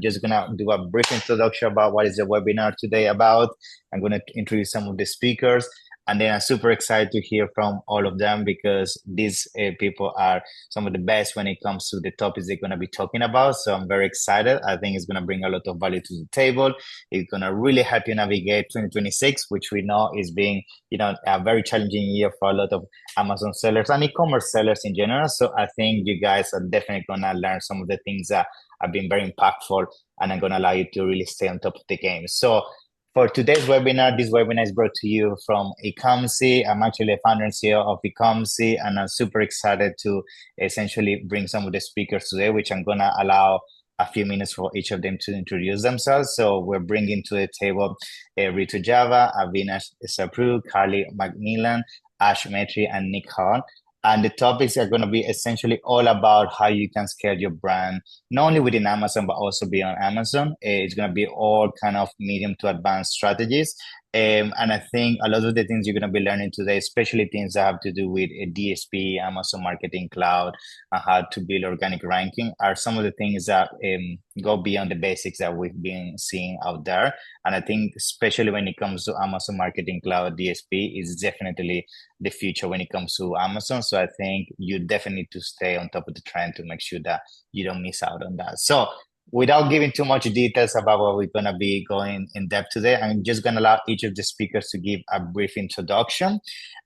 just gonna do a brief introduction about what is the webinar today about. I'm gonna introduce some of the speakers, and then I'm super excited to hear from all of them because these people are some of the best when it comes to the topics they're gonna be talking about. So I'm very excited. I think it's gonna bring a lot of value to the table. It's gonna really help you navigate 2026, which we know is being, a very challenging year for a lot of Amazon sellers and e-commerce sellers in general. So I think you guys are definitely gonna learn some of the things that have been very impactful and are gonna allow you to really stay on top of the game. So for today's webinar, this webinar is brought to you from Ecomcy. I'm actually a founder and CEO of Ecomcy, and I'm super excited to essentially bring some of the speakers today, which I'm gonna allow a few minutes for each of them to introduce themselves. So we're bringing to the table Ritu Java, Avinash Saproo, Carly McMillen, Ash Metri, and Nick Hall. And the topics are going to be essentially all about how you can scale your brand, not only within Amazon, but also beyond Amazon. It's going to be all kind of medium to advanced strategies. And I think a lot of the things you're going to be learning today, especially things that have to do with a DSP, Amazon Marketing Cloud, and how to build organic ranking, are some of the things that go beyond the basics that we've been seeing out there. And I think especially when it comes to Amazon Marketing Cloud, DSP is definitely the future when it comes to Amazon. So I think you definitely need to stay on top of the trend to make sure that you don't miss out on that. So without giving too much details about what we're going to be going in depth today, I'm just going to allow each of the speakers to give a brief introduction,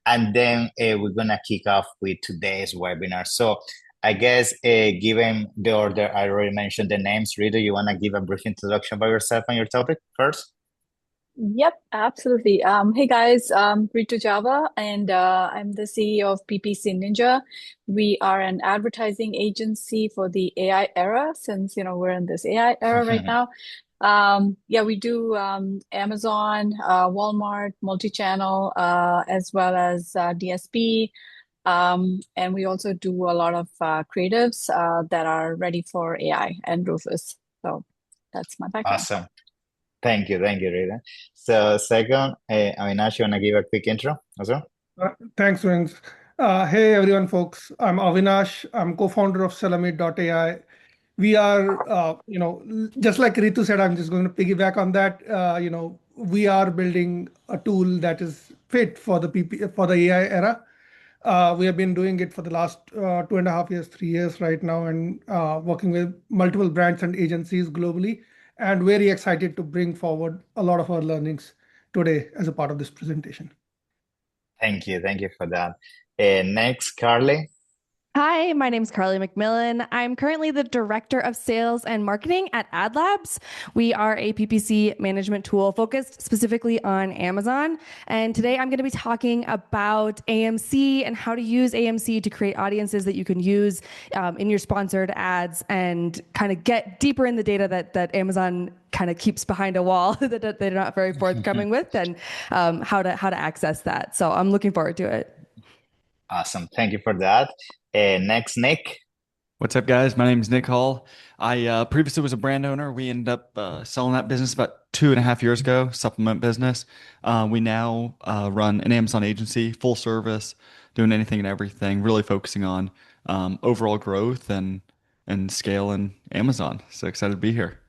and then we're going to kick off with today's webinar. So I guess given the order, I already mentioned the names. Rita, you want to give a brief introduction about yourself and your topic first? Yep, absolutely. Hey guys, Ritu Java, and I'm the CEO of PPC Ninja. We are an advertising agency for the AI era, since we're in this AI era right now. Yeah, we do Amazon, Walmart, multi-channel, as well as DSP. And we also do a lot of creatives that are ready for AI and Rufus. So that's my background. Awesome. Thank you, Rita. So second, Avinash, you want to give a quick intro as well? Thanks, Vince. Hey, everyone, folks. I'm Avinash. I'm co-founder of SellerMate.AI. We are, just like Ritu said, I'm just going to piggyback on that. We are building a tool that is fit for the AI era. We have been doing it for the last 2.5 years, 3 years right now, and working with multiple brands and agencies globally, and very excited to bring forward a lot of our learnings today as a part of this presentation. Thank you for that. Next, Carly. Hi, my name is Carly McMillen. I'm currently the Director of Sales and Marketing at AdLabs. We are a PPC management tool focused specifically on Amazon. And today I'm going to be talking about AMC and how to use AMC to create audiences that you can use in your sponsored ads and kind of get deeper in the data that Amazon kind of keeps behind a wall that they're not very forthcoming with, and how to access that. So I'm looking forward to it. Awesome. Thank you for that. Next, Nick. What's up, guys? My name is Nick Hall. I previously was a brand owner. We ended up selling that business about 2.5 years ago, supplement business. We now run an Amazon agency, full service, doing anything and everything, really focusing on overall growth and scale in Amazon. So excited to be here.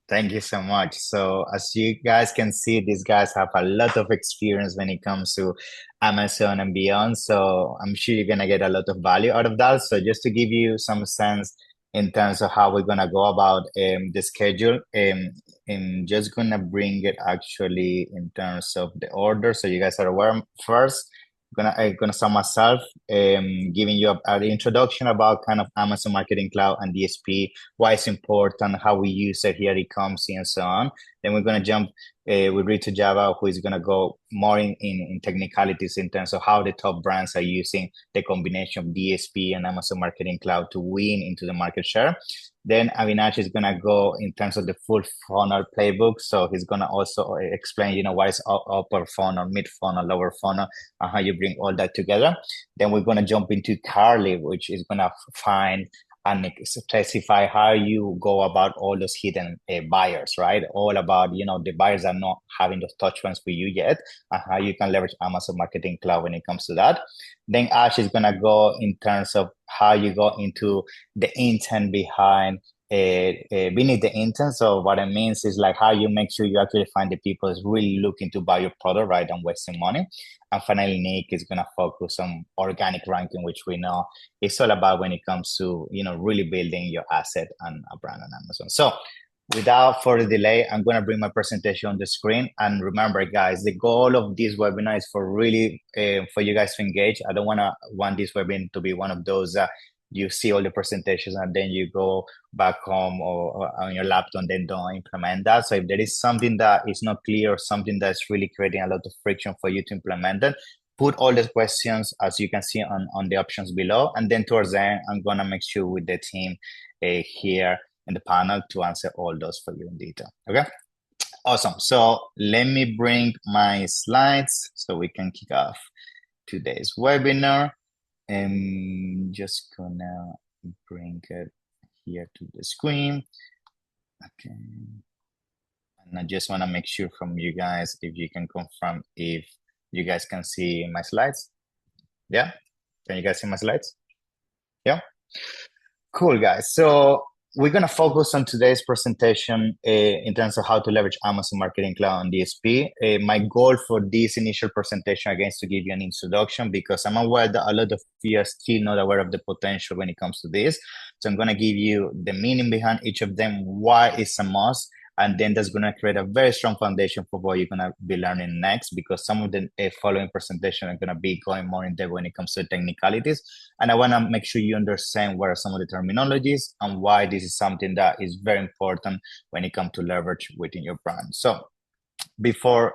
Thank you so much. So as you guys can see, these guys have a lot of experience when it comes to Amazon and beyond. So I'm sure you're going to get a lot of value out of that. So just to give you some sense in terms of how we're going to go about the schedule, I'm just going to bring it actually in terms of the order. So you guys are aware first. I'm gonna start myself giving you an introduction about kind of Amazon Marketing Cloud and DSP, why it's important, how we use it here at Ecomcy, and so on. Then we're gonna jump with Ritu Java, who is gonna go more in technicalities in terms of how the top brands are using the combination of DSP and Amazon Marketing Cloud to win into the market share. Then Avinash is gonna go in terms of the full funnel playbook. So he's gonna also explain, what is upper funnel, mid funnel, lower funnel, and how you bring all that together. Then we're gonna jump into Carly, which is gonna find and specify how you go about all those hidden buyers, right? All about, the buyers are not having those touch points for you yet, and how you can leverage Amazon Marketing Cloud when it comes to that. Then Ash is gonna go in terms of how you go into the intent behind beneath the intent. So what it means is like how you make sure you actually find the people who's really looking to buy your product rather than wasting money. And finally, Nick is going to focus on organic ranking, which we know it's all about when it comes to, really building your asset and a brand on Amazon. So without further delay, I'm going to bring my presentation on the screen. And remember, guys, the goal of this webinar is for really for you guys to engage. I don't want this webinar to be one of those you see all the presentations and then you go back home or on your laptop and then don't implement that. So if there is something that is not clear or something that's really creating a lot of friction for you to implement it, put all the questions as you can see on the options below. And then towards the end, I'm going to make sure with the team here in the panel to answer all those for you in detail. Okay, awesome. So let me bring my slides so we can kick off today's webinar. I'm just gonna bring it here to the screen. Okay, and I just want to make sure from you guys if you can confirm if you guys can see my slides. Yeah, can you guys see my slides? Yeah, cool, guys. So we're going to focus on today's presentation in terms of how to leverage Amazon Marketing Cloud on DSP. My goal for this initial presentation, again, is to give you an introduction because I'm aware that a lot of you are still not aware of the potential when it comes to this. So I'm going to give you the meaning behind each of them, why it's a must, and then that's going to create a very strong foundation for what you're going to be learning next, because some of the following presentation are going to be going more in depth when it comes to technicalities. And I want to make sure you understand what are some of the terminologies and why this is something that is very important when it comes to leverage within your brand. So before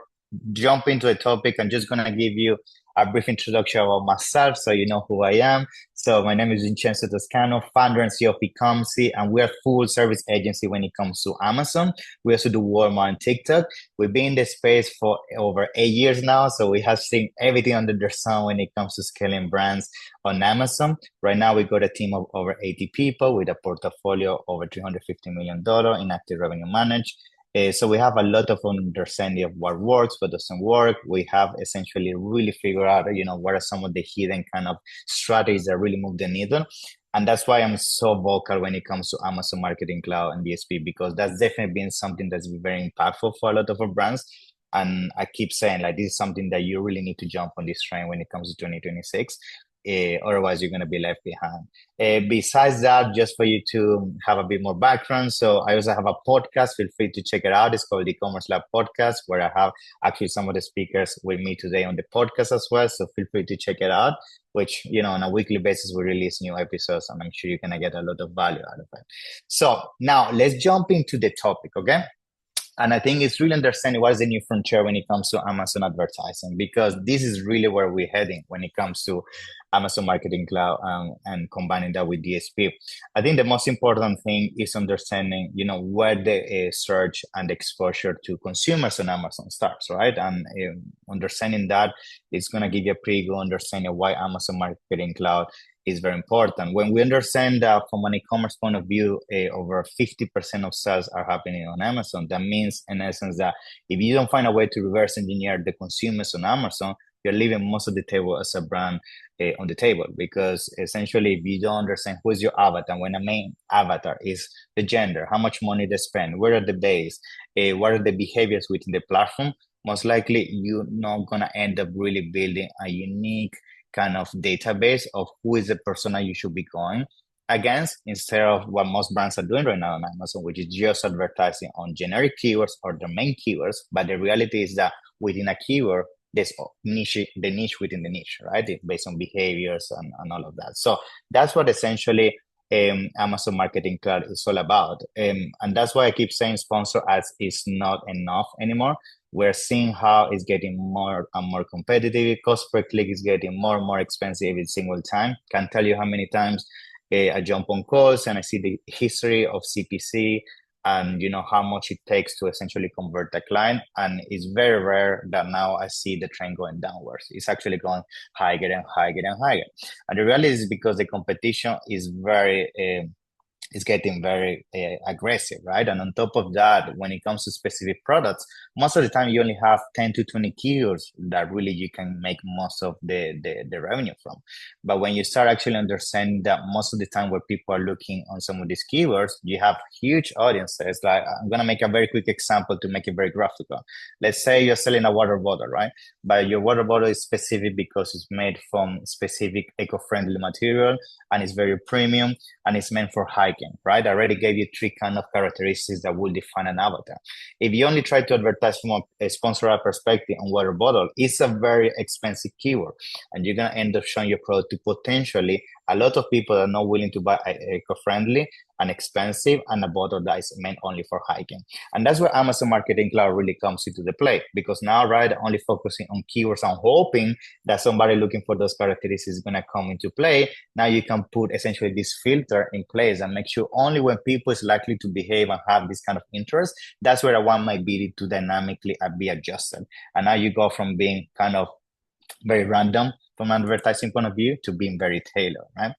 jump into the topic, I'm just going to give you a brief introduction about myself so you know who I am. So my name is Vincenzo Toscano, founder and CEO of Ecomcy, and we're a full service agency when it comes to Amazon. We also do Walmart and TikTok. We've been in this space for over 8 years now, so we have seen everything under the sun when it comes to scaling brands on Amazon. Right now, we got a team of over 80 people with a portfolio over $350 million in active revenue managed. So we have a lot of understanding of what works, what doesn't work. We have essentially really figured out, what are some of the hidden kind of strategies that really move the needle. And that's why I'm so vocal when it comes to Amazon Marketing Cloud and DSP, because that's definitely been something that's been very impactful for a lot of our brands. And I keep saying, like, this is something that you really need to jump on this train when it comes to 2026. Otherwise, you're going to be left behind. Besides that, just for you to have a bit more background, so I also have a podcast. Feel free to check it out. It's called the E-commerce Lab Podcast, where I have actually some of the speakers with me today on the podcast as well. So feel free to check it out, which, on a weekly basis, we release new episodes, and I'm sure you're going to get a lot of value out of it. So now let's jump into the topic, okay? And I think it's really understanding what is the new frontier when it comes to Amazon advertising, because this is really where we're heading when it comes to Amazon Marketing Cloud and combining that with DSP. I think the most important thing is understanding, where the search and exposure to consumers on Amazon starts, right? And understanding that is going to give you a pretty good understanding of why Amazon Marketing Cloud is very important. When we understand that from an e-commerce point of view, over 50% of sales are happening on Amazon, that means in essence that if you don't find a way to reverse engineer the consumers on Amazon, you're leaving most of the table as a brand on the table, because essentially if you don't understand who is your avatar, when a main avatar is the gender, how much money they spend, where are the days, what are the behaviors within the platform, most likely you're not going to end up really building a unique kind of database of who is the persona you should be going against, instead of what most brands are doing right now on Amazon, which is just advertising on generic keywords or their main keywords. But the reality is that within a keyword, there's the niche within the niche, right? It's based on behaviors and all of that. So that's what essentially Amazon Marketing Cloud is all about. And that's why I keep saying sponsor ads is not enough anymore. We're seeing how it's getting more and more competitive. Cost per click is getting more and more expensive every single time. Can't tell you how many times I jump on calls and I see the history of CPC and how much it takes to essentially convert a client. And it's very rare that now I see the trend going downwards. It's actually going higher and higher and higher. And the reality is because the competition is very is getting very aggressive, right? And on top of that, when it comes to specific products, most of the time you only have 10 to 20 keywords that really you can make most of the revenue from. But when you start actually understanding that most of the time where people are looking on some of these keywords, you have huge audiences. Like, I'm going to make a very quick example to make it very graphical. Let's say you're selling a water bottle, right? But your water bottle is specific because it's made from specific eco-friendly material and it's very premium and it's meant for hiking, right? I already gave you 3 kind of characteristics that will define an avatar. If you only try to advertise from a sponsored perspective on water bottle, it's a very expensive keyword, and you're gonna end up showing your product to potentially a lot of people that are not willing to buy eco-friendly and expensive and a bottle that is meant only for hiking. And that's where Amazon Marketing Cloud really comes into the play, because now, right, only focusing on keywords and hoping that somebody looking for those characteristics is going to come into play. Now you can put essentially this filter in place and make sure only when people is likely to behave and have this kind of interest, that's where I want my ability to dynamically be adjusted. And now you go from being kind of very random from an advertising point of view to being very tailored, right?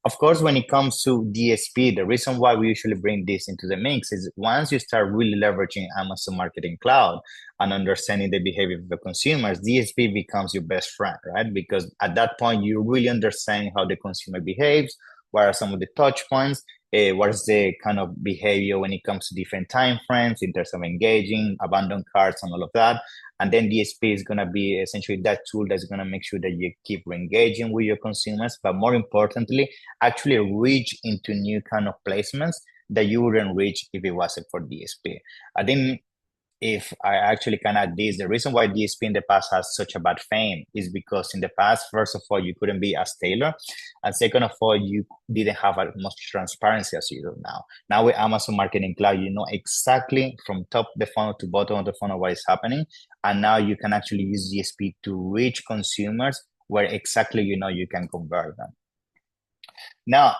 Of course, when it comes to DSP, the reason why we usually bring this into the mix is once you start really leveraging Amazon Marketing Cloud and understanding the behavior of the consumers, DSP becomes your best friend, right? Because at that point, you really understand how the consumer behaves, what are some of the touch points, what is the kind of behavior when it comes to different time frames in terms of engaging, abandoned carts, and all of that. And then DSP is going to be essentially that tool that's going to make sure that you keep engaging with your consumers, but more importantly, actually reach into new kind of placements that you wouldn't reach if it wasn't for DSP. I think if I actually can add this, the reason why DSP in the past has such a bad fame is because in the past, first of all, you couldn't be as tailored. And second of all, you didn't have as much transparency as you do now. Now with Amazon Marketing Cloud, you know exactly from top of the funnel to bottom of the funnel what is happening. And now you can actually use DSP to reach consumers where exactly you know you can convert them. Now,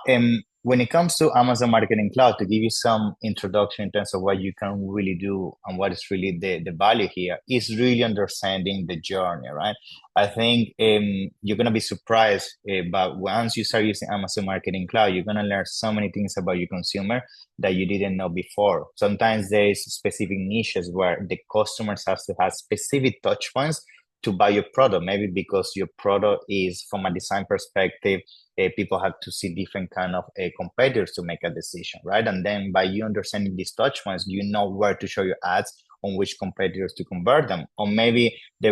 when it comes to Amazon Marketing Cloud, to give you some introduction in terms of what you can really do and what is really the value here, is really understanding the journey, right? I think you're going to be surprised, but once you start using Amazon Marketing Cloud, you're going to learn so many things about your consumer that you didn't know before. Sometimes there's specific niches where the customers have to have specific touch points to buy your product, maybe because your product is from a design perspective, people have to see different kind of competitors to make a decision, right? And then by you understanding these touch points, you know where to show your ads on which competitors to convert them. Or maybe the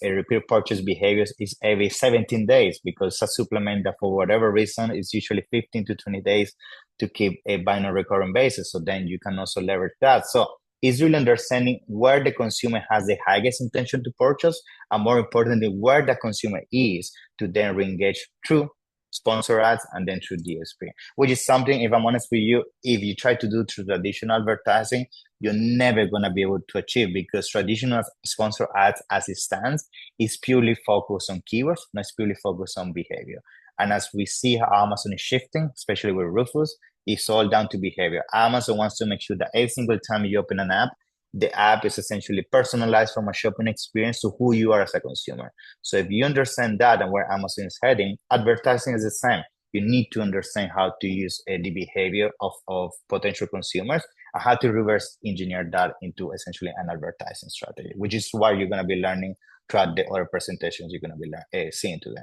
repeat purchase behaviors is every 17 days because a supplement that for whatever reason is usually 15 to 20 days to keep a buying on a recurring basis. So then you can also leverage that. So is really understanding where the consumer has the highest intention to purchase, and more importantly, where the consumer is to then re-engage through sponsor ads and then through DSP, which is something, if I'm honest with you, if you try to do through traditional advertising, you're never going to be able to achieve, because traditional sponsor ads as it stands is purely focused on keywords, not purely focused on behavior. And as we see how Amazon is shifting, especially with Rufus, it's all down to behavior. Amazon wants to make sure that every single time you open an app, the app is essentially personalized from a shopping experience to who you are as a consumer. So if you understand that and where Amazon is heading, advertising is the same. You need to understand how to use the behavior of potential consumers and how to reverse engineer that into essentially an advertising strategy, which is why you're going to be learning throughout the other presentations you're going to be seeing today.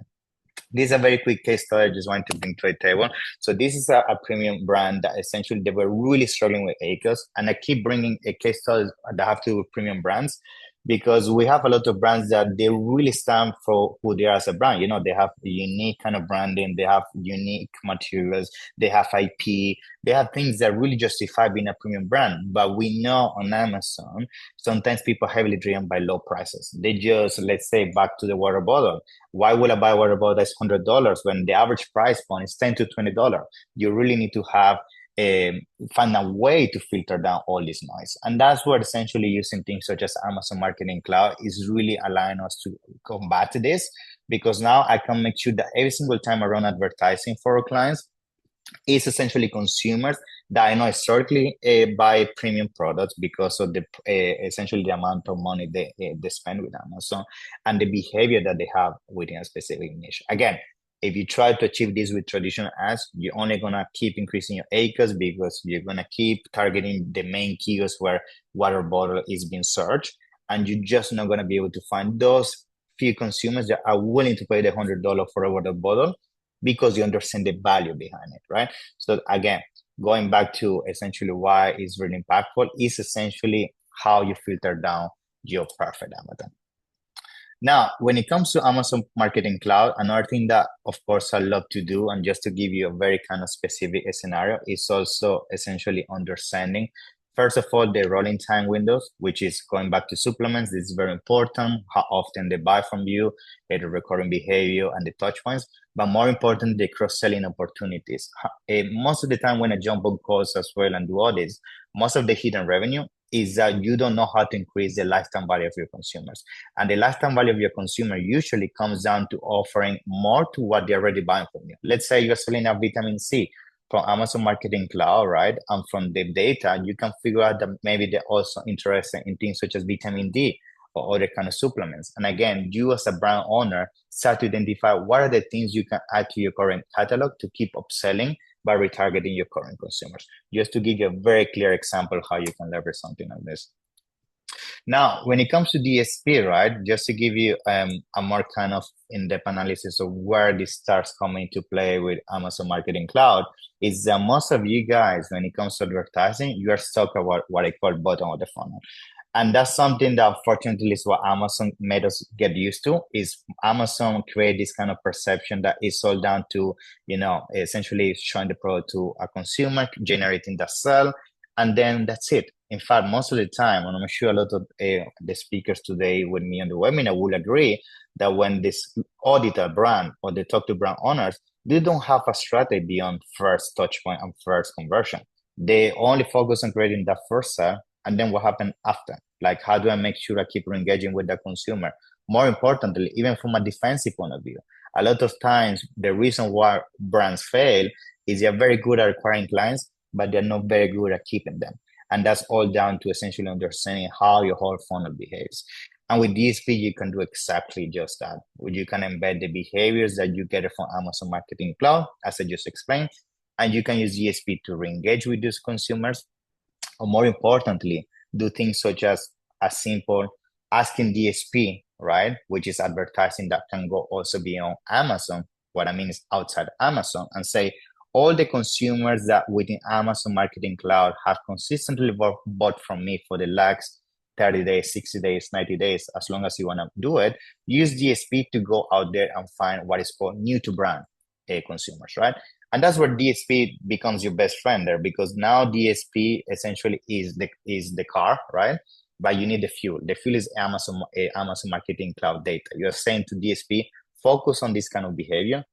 This is a very quick case study I just wanted to bring to the table. So this is a premium brand that essentially they were really struggling with ACOS. And I keep bringing a case study that have to do with premium brands because we have a lot of brands that they really stand for who they are as a brand. You know, they have unique kind of branding, they have unique materials, they have IP, they have things that really justify being a premium brand. But we know on Amazon, sometimes people are heavily driven by low prices. They just, let's say, back to the water bottle. Why would I buy a water bottle that's $100 when the average price point is $10 to $20? You really need to have find a way to filter down all this noise. And that's where essentially using things such as Amazon Marketing Cloud is really allowing us to combat this, because now I can make sure that every single time I run advertising for our clients, is essentially consumers that I know historically buy premium products because of the essentially the amount of money they spend with Amazon and the behavior that they have within a specific niche. Again, If you try to achieve this with traditional ads, you're only gonna keep increasing your acres because you're gonna keep targeting the main keywords where water bottle is being searched, and you're just not gonna be able to find those few consumers that are willing to pay the $100 for a water bottle because you understand the value behind it, right? So again, going back to essentially why it's really impactful is essentially how you filter down your perfect avatar. Now, when it comes to Amazon Marketing Cloud, another thing that, of course, I love to do, and just to give you a very kind of specific scenario, is also essentially understanding, first of all, the rolling time windows, which is going back to supplements. This is very important, how often they buy from you, the recurring behavior, and the touch points. But more important, the cross-selling opportunities. Most of the time when I jump on calls as well and do all this, most of the hidden revenue is that you don't know how to increase the lifetime value of your consumers. And the lifetime value of your consumer usually comes down to offering more to what they're already buying from you. Let's say you're selling a vitamin C from Amazon Marketing Cloud, right? And from the data, you can figure out that maybe they're also interested in things such as vitamin D or other kind of supplements. And again, you as a brand owner start to identify what are the things you can add to your current catalog to keep upselling by retargeting your current consumers. Just to give you a very clear example of how you can leverage something like this. Now, when it comes to DSP, right, just to give you a more kind of in-depth analysis of where this starts coming to play with Amazon Marketing Cloud, is that most of you guys, when it comes to advertising, you are stuck at what I call bottom of the funnel. And that's something that unfortunately is what Amazon made us get used to, is Amazon create this kind of perception that is all down to, essentially showing the product to a consumer, generating the sale, and then that's it. In fact, most of the time, and I'm sure a lot of the speakers today with me on the webinar will agree that when this audit a brand or they talk to brand owners, they don't have a strategy beyond first touch point and first conversion. They only focus on creating that first sale. And then what happened after? Like, how do I make sure I keep engaging with the consumer? More importantly, even from a defensive point of view, a lot of times the reason why brands fail is they're very good at acquiring clients, but they're not very good at keeping them. And that's all down to essentially understanding how your whole funnel behaves. And with DSP, you can do exactly just that. You can embed the behaviors that you get from Amazon Marketing Cloud, as I just explained, and you can use DSP to re-engage with those consumers. Or more importantly, do things such as a simple asking DSP, right? Which is advertising that can go also beyond Amazon. What I mean is outside Amazon, and say all the consumers that within Amazon Marketing Cloud have consistently bought from me for the last 30 days, 60 days, 90 days, as long as you want to do it, use DSP to go out there and find what is called new to brand consumers, right? And that's where DSP becomes your best friend there, because now DSP essentially is the car, right? But you need the fuel. The fuel is Amazon Marketing Cloud data. You're saying to DSP, focus on this kind of behavior,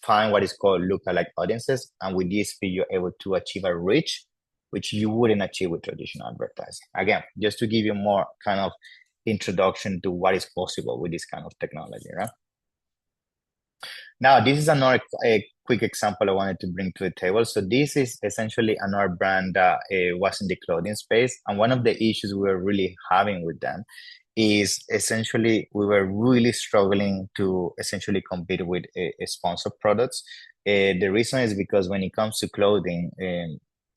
find what is called lookalike audiences, and with DSP, you're able to achieve a reach which you wouldn't achieve with traditional advertising. Again, just to give you more kind of introduction to what is possible with this kind of technology, right? Now, this is another quick example I wanted to bring to the table. So this is essentially another brand that was in the clothing space. And one of the issues we were really having with them is essentially we were really struggling to essentially compete with sponsored products. The reason is because when it comes to clothing,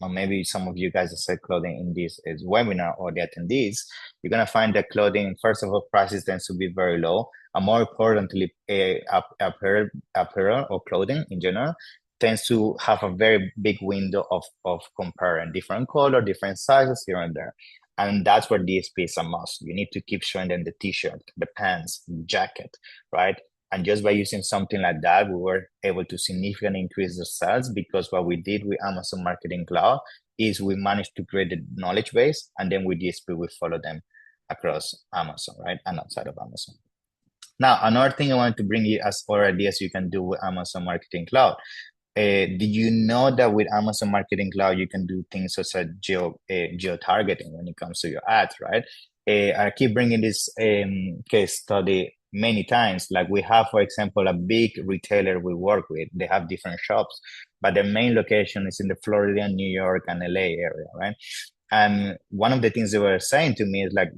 or maybe some of you guys that said clothing in this webinar or the attendees, you're going to find that clothing, first of all, prices tends to be very low. And more importantly, apparel or clothing in general tends to have a very big window of comparing different color, different sizes here and there. And that's where DSP is a must. You need to keep showing them the t-shirt, the pants, the jacket, right? And just by using something like that, we were able to significantly increase the sales, because what we did with Amazon Marketing Cloud is we managed to create the knowledge base, and then with DSP, we follow them across Amazon, right? And outside of Amazon. Now, another thing I wanted to bring you as other ideas you can do with Amazon Marketing Cloud. Did you know that with Amazon Marketing Cloud, you can do things such as geo-targeting when it comes to your ads, right? I keep bringing this case study many times. Like we have, for example, a big retailer we work with. They have different shops, but their main location is in the Florida, New York, and LA area, right? And one of the things they were saying to me is like,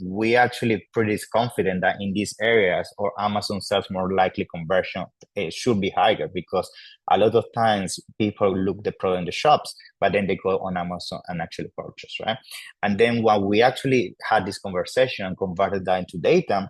we actually pretty confident that in these areas or Amazon sells more likely conversion should be higher, because a lot of times people look the product in the shops, but then they go on Amazon and actually purchase, right? And then when we actually had this conversation and converted that into data,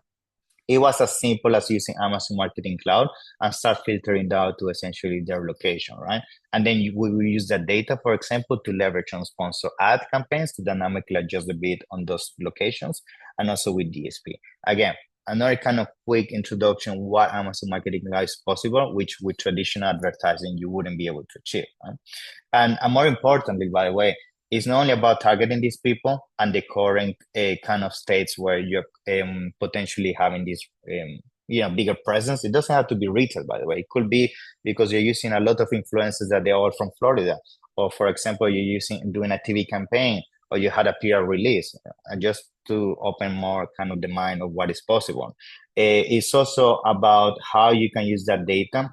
it was as simple as using Amazon Marketing Cloud and start filtering down to essentially their location, right? And then we will use that data, for example, to leverage on sponsor ad campaigns to dynamically adjust the bid on those locations, and also with DSP. Again, another kind of quick introduction what Amazon Marketing Cloud is possible, which with traditional advertising you wouldn't be able to achieve, right? And more importantly, by the way, it's not only about targeting these people and the current kind of states where you're potentially having this bigger presence. It doesn't have to be retail, by the way. It could be because you're using a lot of influencers that they're all from Florida, or for example, you're doing a TV campaign, or you had a PR release, just to open more kind of the mind of what is possible. It's also about how you can use that data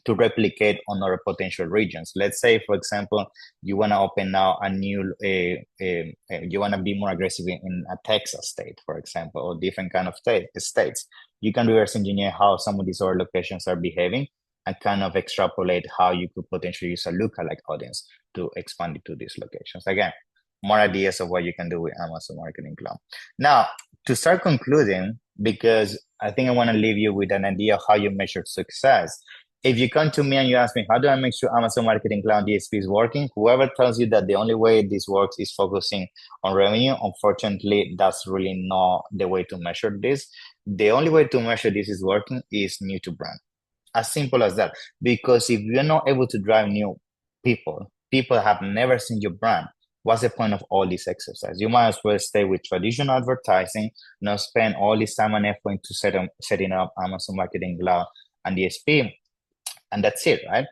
to replicate on other potential regions. Let's say, for example, you want to open now a new, you want to be more aggressive in a Texas state, for example, or different kind of states. You can reverse engineer how some of these other locations are behaving and kind of extrapolate how you could potentially use a lookalike audience to expand it to these locations. Again, more ideas of what you can do with Amazon Marketing Cloud. Now, to start concluding, because I think I want to leave you with an idea of how you measure success. If you come to me and you ask me, how do I make sure Amazon Marketing Cloud DSP is working? Whoever tells you that the only way this works is focusing on revenue, unfortunately, that's really not the way to measure this. The only way to measure this is working is new to brand. As simple as that. Because if you're not able to drive new people have never seen your brand, what's the point of all this exercise? You might as well stay with traditional advertising, not spend all this time and effort into setting up Amazon Marketing Cloud and DSP, and that's it, right?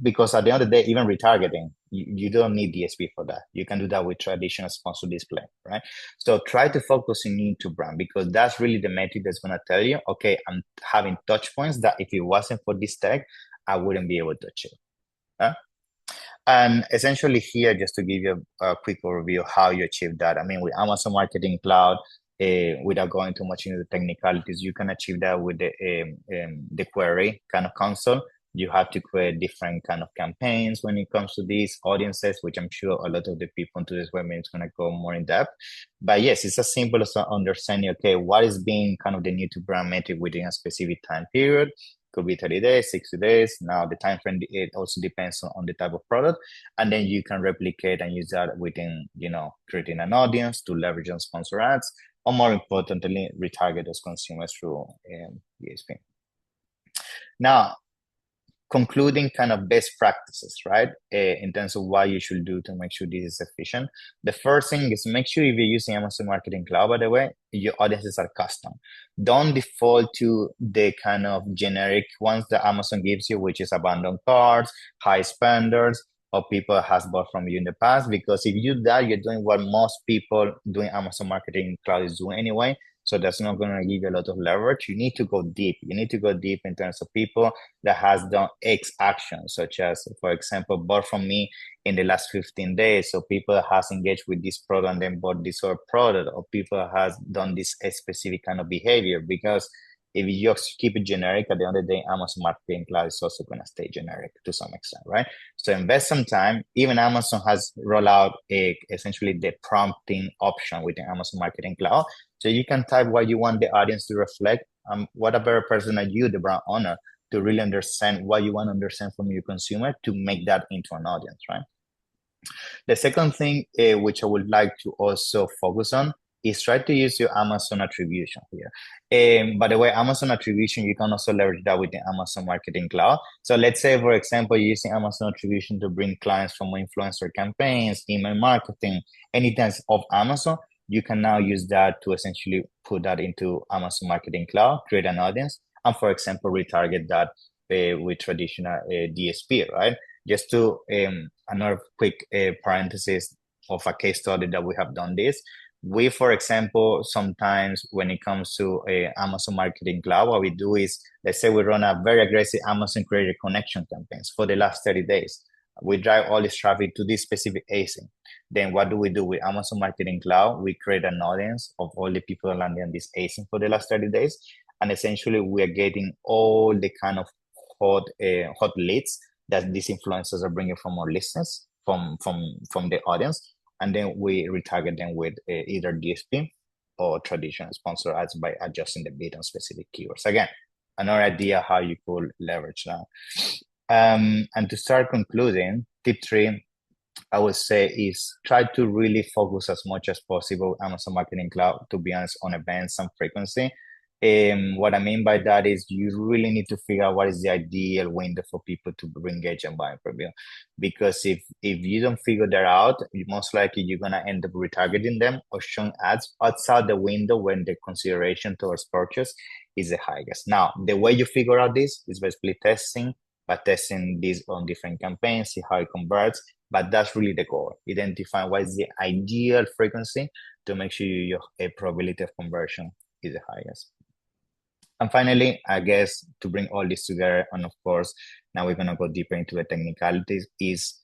Because at the end of the day, even retargeting, you don't need DSP for that. You can do that with traditional sponsor display, right? So try to focus on new to brand, because that's really the metric that's going to tell you, okay, I'm having touch points that if it wasn't for this tag, I wouldn't be able to achieve. Huh? And essentially here, just to give you a quick overview of how you achieve that. I mean, with Amazon Marketing Cloud, without going too much into the technicalities, you can achieve that with the query kind of console. You have to create different kind of campaigns when it comes to these audiences, which I'm sure a lot of the people into this webinar is going to go more in depth. But yes, it's as simple as understanding, okay, what is being kind of the new to brand metric within a specific time period. Could be 30 days, 60 days. Now the time frame, it also depends on the type of product. And then you can replicate and use that within, creating an audience to leverage on sponsor ads, or more importantly, retarget those consumers through DSP. Now, concluding kind of best practices, right? In terms of what you should do to make sure this is efficient. The first thing is make sure if you're using Amazon Marketing Cloud, by the way, your audiences are custom. Don't default to the kind of generic ones that Amazon gives you, which is abandoned carts, high spenders, or people has bought from you in the past. Because if you do that, you're doing what most people doing Amazon Marketing Cloud is doing anyway. So that's not going to give you a lot of leverage. You need to go deep. You need to go deep in terms of people that has done X actions, such as, for example, bought from me in the last 15 days. So people has engaged with this product and then bought this other product, or people has done this specific kind of behavior. Because if you just keep it generic, at the end of the day, Amazon Marketing Cloud is also going to stay generic to some extent, right? So invest some time. Even Amazon has rolled out essentially the prompting option within Amazon Marketing Cloud. So you can type what you want the audience to reflect. What a better person than you, the brand owner, to really understand what you want to understand from your consumer to make that into an audience, right? The second thing, which I would like to also focus on, is try to use your Amazon attribution here. By the way, Amazon attribution, you can also leverage that with the Amazon Marketing Cloud. So let's say, for example, you're using Amazon attribution to bring clients from influencer campaigns, email marketing, anything of Amazon. You can now use that to essentially put that into Amazon Marketing Cloud, create an audience, and for example, retarget that with traditional DSP, right? Just to another quick parenthesis of a case study that we have done this. We, for example, sometimes when it comes to Amazon Marketing Cloud, what we do is, let's say we run a very aggressive Amazon Creator Connection campaigns for the last 30 days. We drive all this traffic to this specific ASIN. Then what do we do with Amazon Marketing Cloud? We create an audience of all the people landing on this ASIN for the last 30 days. And essentially we are getting all the kind of hot leads that these influencers are bringing from our listeners, from the audience. And then we retarget them with either DSP or traditional sponsor ads by adjusting the bid on specific keywords. Again, another idea how you could leverage that. And to start concluding, tip 3, I would say, is try to really focus as much as possible Amazon Marketing Cloud, to be honest, on events and frequency. What I mean by that is you really need to figure out what is the ideal window for people to engage and buy from you. Because if you don't figure that out, most likely you're going to end up retargeting them or showing ads outside the window when the consideration towards purchase is the highest. Now, the way you figure out this is basically testing this on different campaigns, see how it converts. But that's really the goal. Identify what is the ideal frequency to make sure your probability of conversion is the highest. And finally, I guess to bring all this together, and of course, now we're going to go deeper into the technicalities, is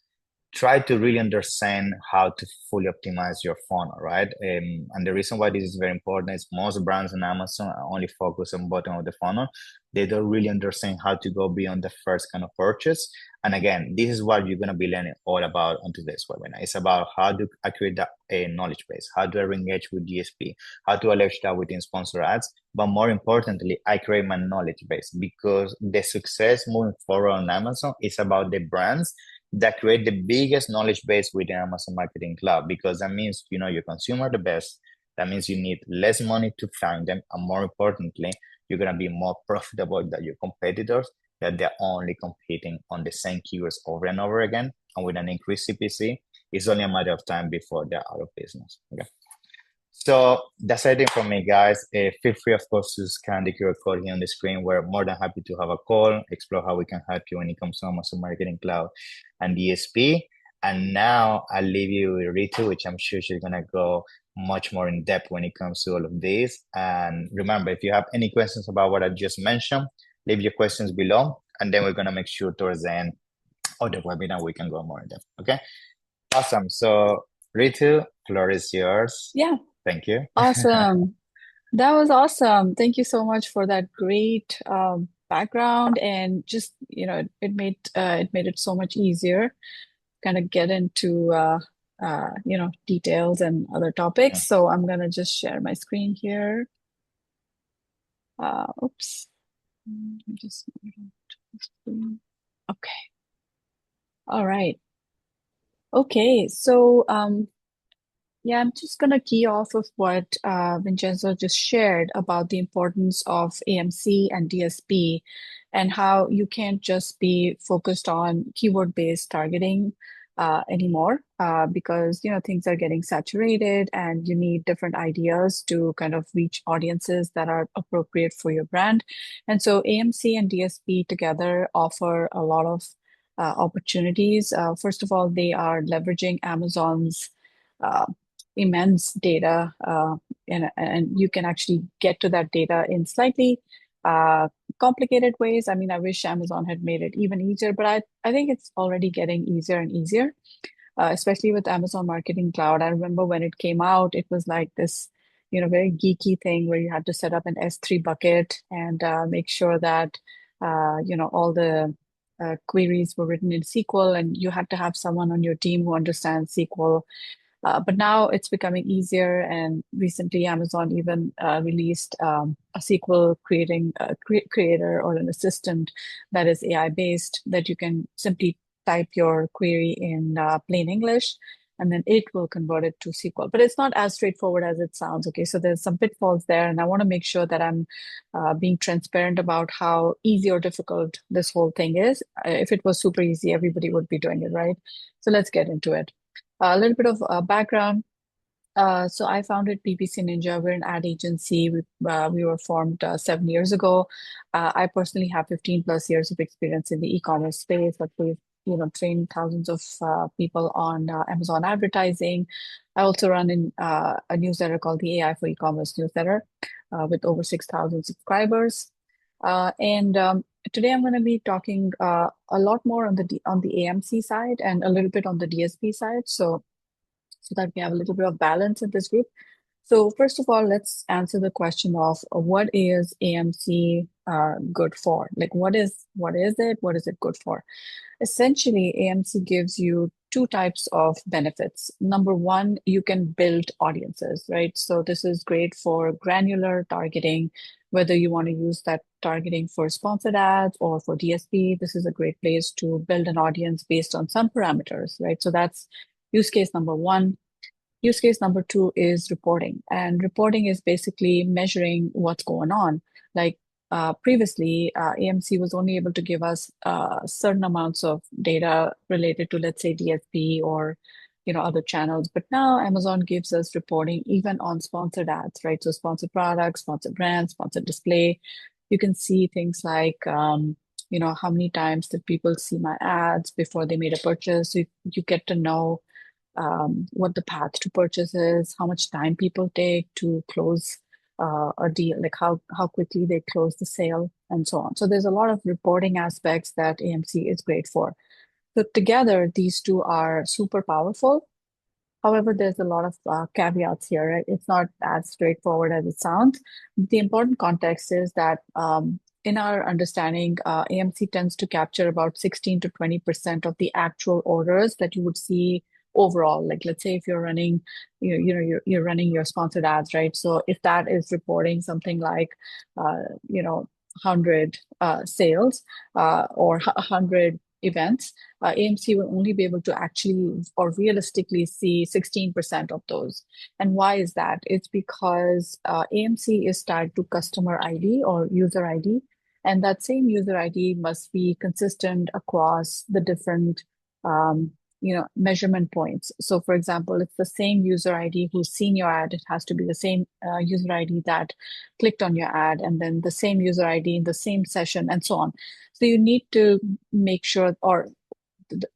try to really understand how to fully optimize your funnel, right? And the reason why this is very important is most brands on Amazon are only focused on bottom of the funnel. They don't really understand how to go beyond the first kind of purchase. And again, this is what you're going to be learning all about on today's webinar. It's about how to create a knowledge base, how do I engage with DSP, how to leverage that within sponsor ads. But more importantly, I create my knowledge base, because the success moving forward on Amazon is about the brands that create the biggest knowledge base within Amazon Marketing Cloud, because that means you know your consumer the best. That means you need less money to find them, and more importantly, you're going to be more profitable than your competitors that they're only competing on the same keywords over and over again. And with an increased CPC, it's only a matter of time before they're out of business. Okay. So that's everything from me, guys. Feel free, of course, to scan the QR code here on the screen. We're more than happy to have a call, explore how we can help you when it comes to Amazon Marketing Cloud and DSP. And now I'll leave you with Ritu, which I'm sure she's going to go much more in depth when it comes to all of this. And remember, if you have any questions about what I just mentioned, leave your questions below. And then we're going to make sure towards the end of the webinar, we can go more in depth. Okay. Awesome. So Ritu, floor is yours. Yeah. Thank you. Awesome. That was awesome. Thank you so much for that great background, and just it made it so much easier kind of get into details and other topics. Yeah. So I'm gonna just share my screen here. Oops. Just okay. All right. Okay. So yeah, I'm just going to key off of what Vincenzo just shared about the importance of AMC and DSP, and how you can't just be focused on keyword-based targeting anymore, because things are getting saturated and you need different ideas to kind of reach audiences that are appropriate for your brand. And so AMC and DSP together offer a lot of opportunities. First of all, they are leveraging Amazon's immense data, and you can actually get to that data in slightly complicated ways. I mean, I wish Amazon had made it even easier, but I think it's already getting easier and easier, especially with Amazon Marketing Cloud. I remember when it came out, it was like this, very geeky thing where you had to set up an S3 bucket and make sure that, all the queries were written in SQL, and you had to have someone on your team who understands SQL. But now it's becoming easier, and recently Amazon even released a SQL creator or an assistant that is AI based, that you can simply type your query in plain English, and then it will convert it to SQL. But it's not as straightforward as it sounds. Okay, so there's some pitfalls there, and I want to make sure that I'm being transparent about how easy or difficult this whole thing is. If it was super easy, everybody would be doing it, right? So let's get into it. A little bit of background. So I founded PPC Ninja. We're an ad agency. We were formed 7 years ago. I personally have 15 plus years of experience in the e-commerce space, but we've trained thousands of people on Amazon advertising. I also run a newsletter called the AI for E-commerce newsletter with over 6,000 subscribers. And today I'm going to be talking a lot more on the AMC side and a little bit on the DSP side. So so that we have a little bit of balance in this group. So first of all, let's answer the question of what is AMC good for? Like, what is it? What is it good for? Essentially, AMC gives you two types of benefits. Number one, you can build audiences, right? So this is great for granular targeting, whether you want to use that targeting for sponsored ads or for DSP. This is a great place to build an audience based on some parameters, right? So that's use case number one. Use case number two is reporting. And reporting is basically measuring what's going on. Like previously, AMC was only able to give us certain amounts of data related to, let's say, DSP or other channels. But now Amazon gives us reporting even on sponsored ads, right? So sponsored products, sponsored brands, sponsored display. You can see things like how many times did people see my ads before they made a purchase. So you get to know what the path to purchase is, how much time people take to close a deal, like how quickly they close the sale, and so on. So there's a lot of reporting aspects that AMC is great for. So together, these two are super powerful. However, there's a lot of caveats here, right? It's not as straightforward as it sounds. The important context is that in our understanding, AMC tends to capture about 16 to 20% of the actual orders that you would see overall. Like, let's say if you're running, you're running your sponsored ads, right? So if that is reporting something like, 100 sales or 100 events, AMC will only be able to actually or realistically see 16% of those. And why is that? It's because AMC is tied to customer ID or user ID, and that same user ID must be consistent across the different measurement points. So for example, it's the same user ID who's seen your ad. It has to be the same user ID that clicked on your ad, and then the same user ID in the same session, and so on. So you need to make sure, or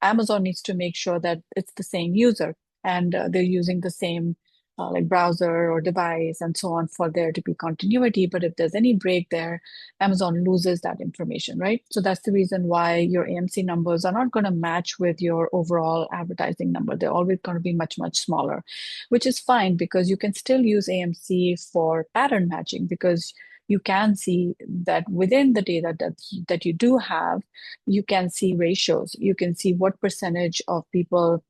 Amazon needs to make sure that it's the same user and they're using the same like browser or device and so on for there to be continuity. But if there's any break there, Amazon loses that information, right? So that's the reason why your AMC numbers are not going to match with your overall advertising number. They're always going to be much, much smaller, which is fine because you can still use AMC for pattern matching, because you can see that within the data that you do have, you can see ratios. You can see what percentage of people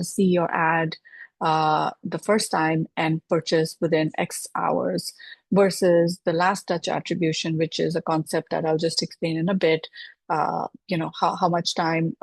see your ad the first time and purchase within X hours versus the last touch attribution, which is a concept that I'll just explain in a bit. How much time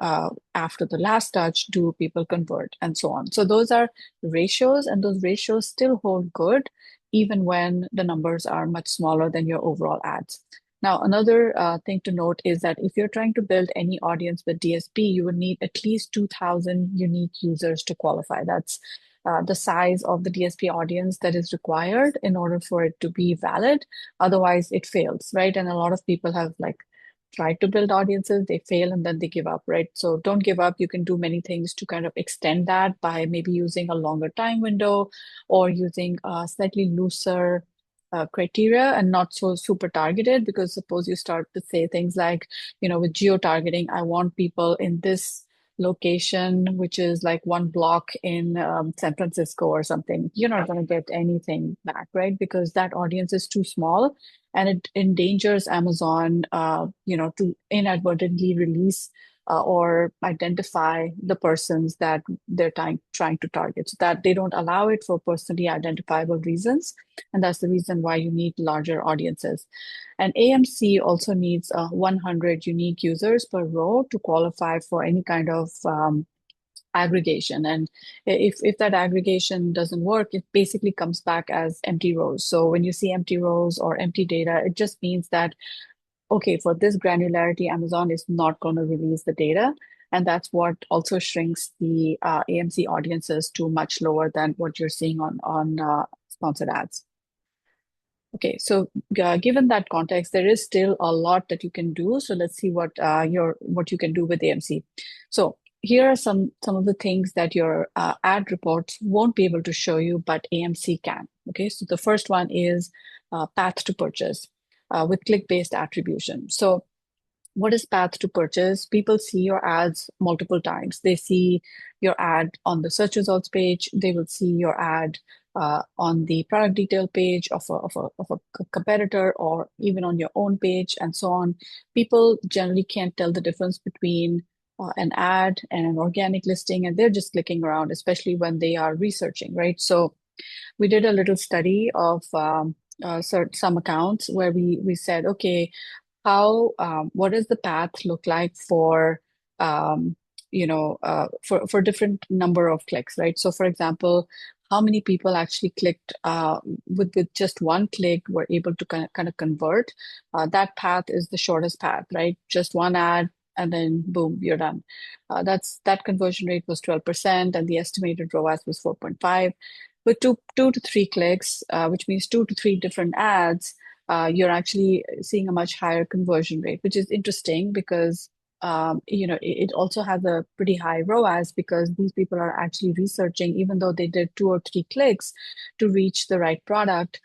after the last touch do people convert and so on. So those are ratios, and those ratios still hold good even when the numbers are much smaller than your overall ads. Now, another thing to note is that if you're trying to build any audience with DSP, you would need at least 2,000 unique users to qualify. That's the size of the DSP audience that is required in order for it to be valid. Otherwise, it fails, right? And a lot of people have tried to build audiences, they fail, and then they give up, right? So don't give up. You can do many things to kind of extend that by maybe using a longer time window or using a slightly looser criteria and not so super targeted. Because suppose you start to say things like, with geo targeting, I want people in this location, which is like one block in San Francisco or something, you're not going to get anything back, right? Because that audience is too small, and it endangers Amazon, to inadvertently release or identify the persons that they're trying to target, so that they don't allow it for personally identifiable reasons. And that's the reason why you need larger audiences. And AMC also needs 100 unique users per row to qualify for any kind of aggregation. And if that aggregation doesn't work, it basically comes back as empty rows. So when you see empty rows or empty data, it just means that, okay, for this granularity, Amazon is not going to release the data. And that's what also shrinks the AMC audiences to much lower than what you're seeing on sponsored ads. Okay, so given that context, there is still a lot that you can do. So let's see what you can do with AMC. So here are some of the things that your ad reports won't be able to show you, but AMC can. Okay, so the first one is path to purchase with click-based attribution. So what is path to purchase? People see your ads multiple times. They see your ad on the search results page. They will see your ad on the product detail page of a competitor, or even on your own page, and so on. People generally can't tell the difference between an ad and an organic listing, and they're just clicking around, especially when they are researching, right? So we did a little study of some accounts where we said, okay, how what does the path look like for um, for different number of clicks, right? So for example, how many people actually clicked with just one click were able to kind of convert. That path is the shortest path, right? Just one ad and then boom, you're done. That conversion rate was 12%, and the estimated ROAS was 4.5. With two to three clicks, which means two to three different ads, you're actually seeing a much higher conversion rate, which is interesting because it also has a pretty high ROAS, because these people are actually researching, even though they did two or three clicks to reach the right product.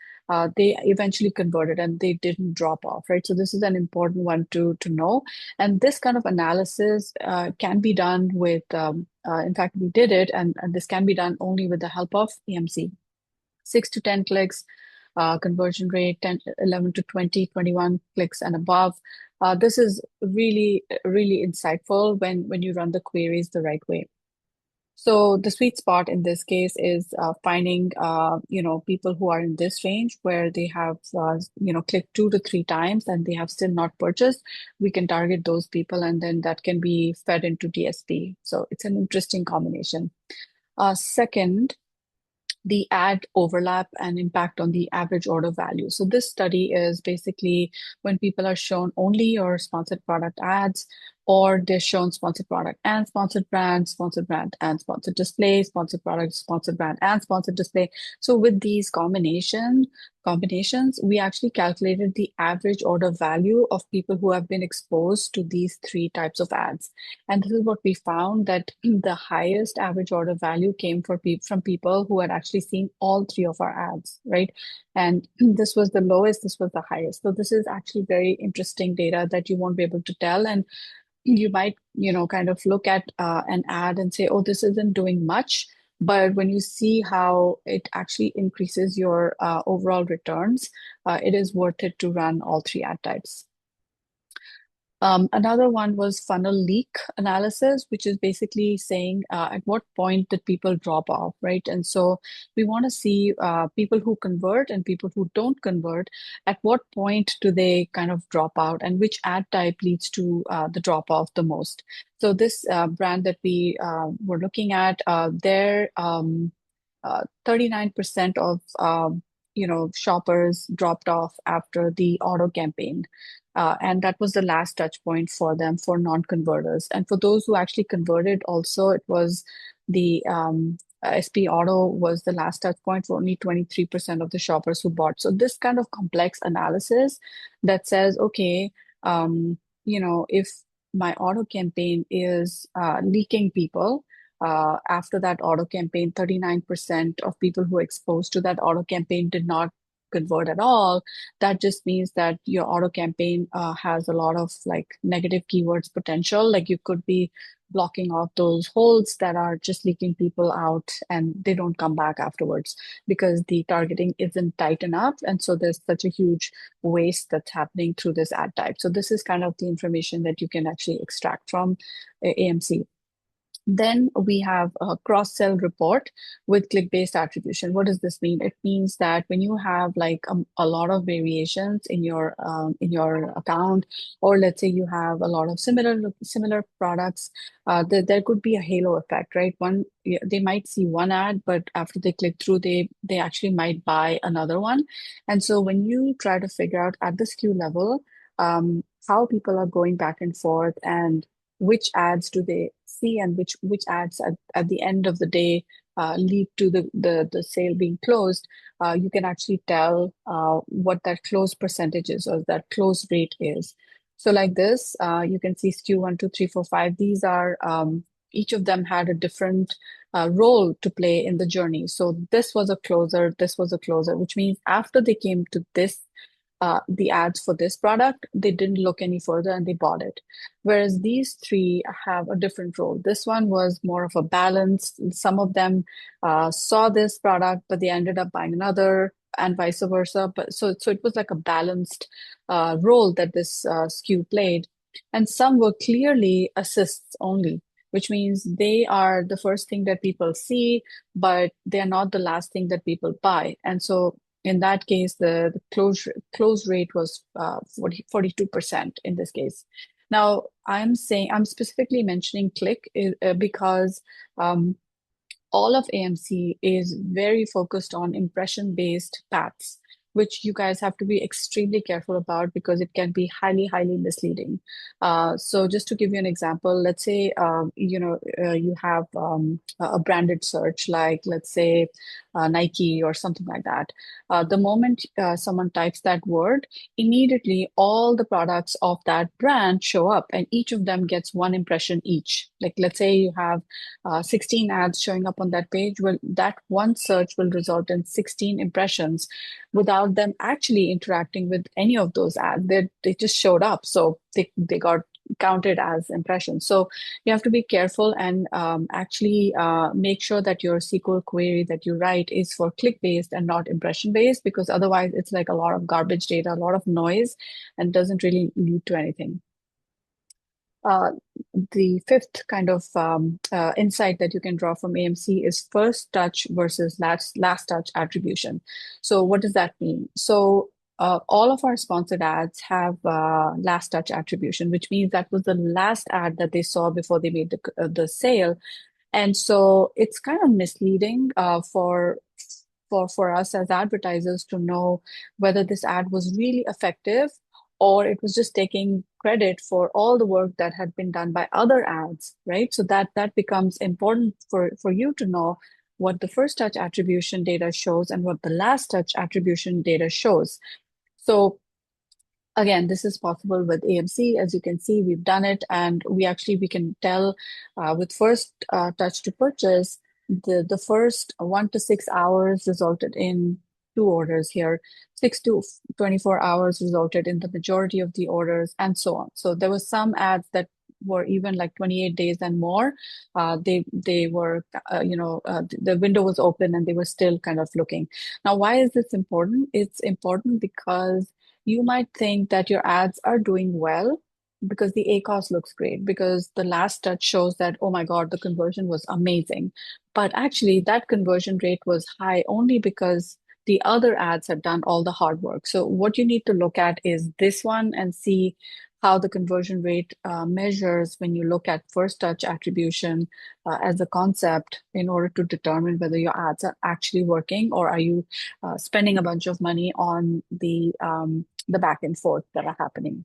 They eventually converted and they didn't drop off, right? So this is an important one to know. And this kind of analysis can be done with, in fact, we did it, and this can be done only with the help of AMC. 6 to 10 clicks, conversion rate 10, 11 to 20, 21 clicks and above. This is really, really insightful when you run the queries the right way. So the sweet spot in this case is finding people who are in this range where they have clicked 2 to 3 times and they have still not purchased. We can target those people, and then that can be fed into DSP. So it's an interesting combination. Second, the ad overlap and impact on the average order value. So this study is basically when people are shown only your sponsored product ads, or they're shown sponsored product and sponsored brand and sponsored display, sponsored product, sponsored brand and sponsored display. So with these combinations, we actually calculated the average order value of people who have been exposed to these three types of ads. And this is what we found, that the highest average order value came from people who had actually seen all three of our ads, right? And this was the lowest, this was the highest. So this is actually very interesting data that you won't be able to tell. And you might, kind of look at an ad and say, oh, this isn't doing much. But when you see how it actually increases your overall returns, it is worth it to run all three ad types. Another one was funnel leak analysis, which is basically saying at what point did people drop off, right? And so we want to see people who convert and people who don't convert, at what point do they kind of drop out, and which ad type leads to the drop off the most. So this brand that we were looking at, their 39% of shoppers dropped off after the auto campaign. And that was the last touch point for them, for non-converters. And for those who actually converted also, it was the SP Auto was the last touch point for only 23% of the shoppers who bought. So this kind of complex analysis that says, okay, if my auto campaign is leaking people, after that auto campaign, 39% of people who were exposed to that auto campaign did not convert at all. That just means that your auto campaign has a lot of negative keywords potential. Like you could be blocking off those holes that are just leaking people out, and they don't come back afterwards because the targeting isn't tight enough. And so there's such a huge waste that's happening through this ad type. So this is kind of the information that you can actually extract from AMC. Then we have a cross-sell report with click-based attribution. What does this mean? It means that when you have a lot of variations in your account, or let's say you have a lot of similar products, there could be a halo effect, right? They might see one ad, but after they click through, they actually might buy another one. And so when you try to figure out at the SKU level how people are going back and forth, and which ads do they see, and which ads at the end of the day lead to the sale being closed, you can actually tell what that close percentage is, or that close rate is. So like this, you can see SKU 1, 2, 3, 4, 5. These are each of them had a different role to play in the journey. So this was a closer, this was a closer, which means after they came to this the ads for this product, they didn't look any further and they bought it. Whereas these three have a different role. This one was more of a balance. Some of them saw this product, but they ended up buying another, and vice versa. But so it was like a balanced role that this SKU played. And some were clearly assists only, which means they are the first thing that people see, but they're not the last thing that people buy. And so in that case, the close rate was 42% in this case. Now, I'm specifically mentioning click because all of AMC is very focused on impression-based paths, which you guys have to be extremely careful about because it can be highly, highly misleading. So just to give you an example, let's say, you have a branded search, like let's say Nike or something like that. The moment someone types that word, immediately all the products of that brand show up and each of them gets one impression each. Like let's say you have 16 ads showing up on that page. Well, that one search will result in 16 impressions without them actually interacting with any of those ads. They just showed up. So they got counted as impressions. So you have to be careful and actually make sure that your SQL query that you write is for click-based and not impression-based, because otherwise it's like a lot of garbage data, a lot of noise, and doesn't really lead to anything. The fifth kind of insight that you can draw from AMC is first touch versus last touch attribution. So what does that mean? So all of our sponsored ads have last touch attribution, which means that was the last ad that they saw before they made the sale. And so it's kind of misleading for us as advertisers to know whether this ad was really effective or it was just taking credit for all the work that had been done by other ads, right? So that becomes important for you to know what the first touch attribution data shows and what the last touch attribution data shows. So again, this is possible with AMC. As you can see, we've done it, and we can tell with first touch to purchase, the first 1 to 6 hours resulted in 2 orders here. 6 to 24 hours resulted in the majority of the orders, and so on. So there was some ads that were even like 28 days and more. They were, the window was open and they were still kind of looking. Now, why is this important? It's important because you might think that your ads are doing well because the ACoS looks great, because the last touch shows that, oh my God, the conversion was amazing. But actually, that conversion rate was high only because the other ads have done all the hard work. So what you need to look at is this one and see how the conversion rate measures when you look at first touch attribution as a concept in order to determine whether your ads are actually working or are you spending a bunch of money on the back and forth that are happening.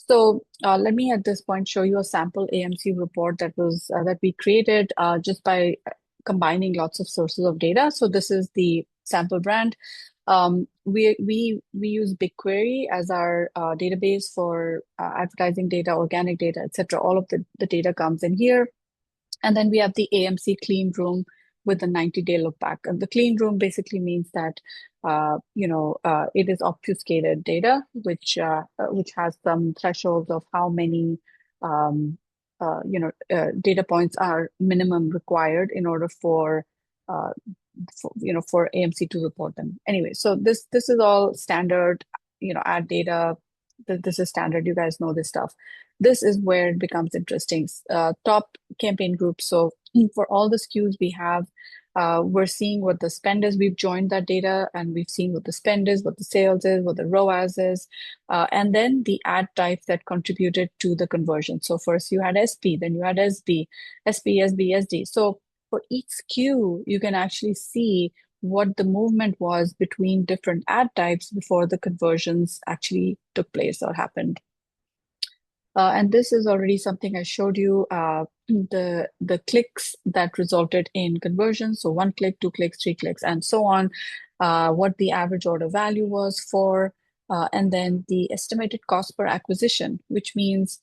So let me at this point show you a sample AMC report that we created just by combining lots of sources of data. So this is the sample brand. We use BigQuery as our database for advertising data, organic data, etc. All of the data comes in here. And then we have the AMC clean room with the 90-day look back. And the clean room basically means that it is obfuscated data, which has some thresholds of how many data points are minimum required in order for AMC to report them. Anyway, so this is all standard, ad data. This is standard. You guys know this stuff. This is where it becomes interesting. Top campaign groups. So for all the SKUs we have, we're seeing what the spend is. We've joined that data and we've seen what the spend is, what the sales is, what the ROAS is, and then the ad types that contributed to the conversion. So first you had SP, then you had SB, SP, SB, SD. So for each SKU, you can actually see what the movement was between different ad types before the conversions actually took place or happened. And this is already something I showed you, the clicks that resulted in conversions. So 1 click, 2 clicks, 3 clicks, and so on. What the average order value was for, and then the estimated cost per acquisition, which means,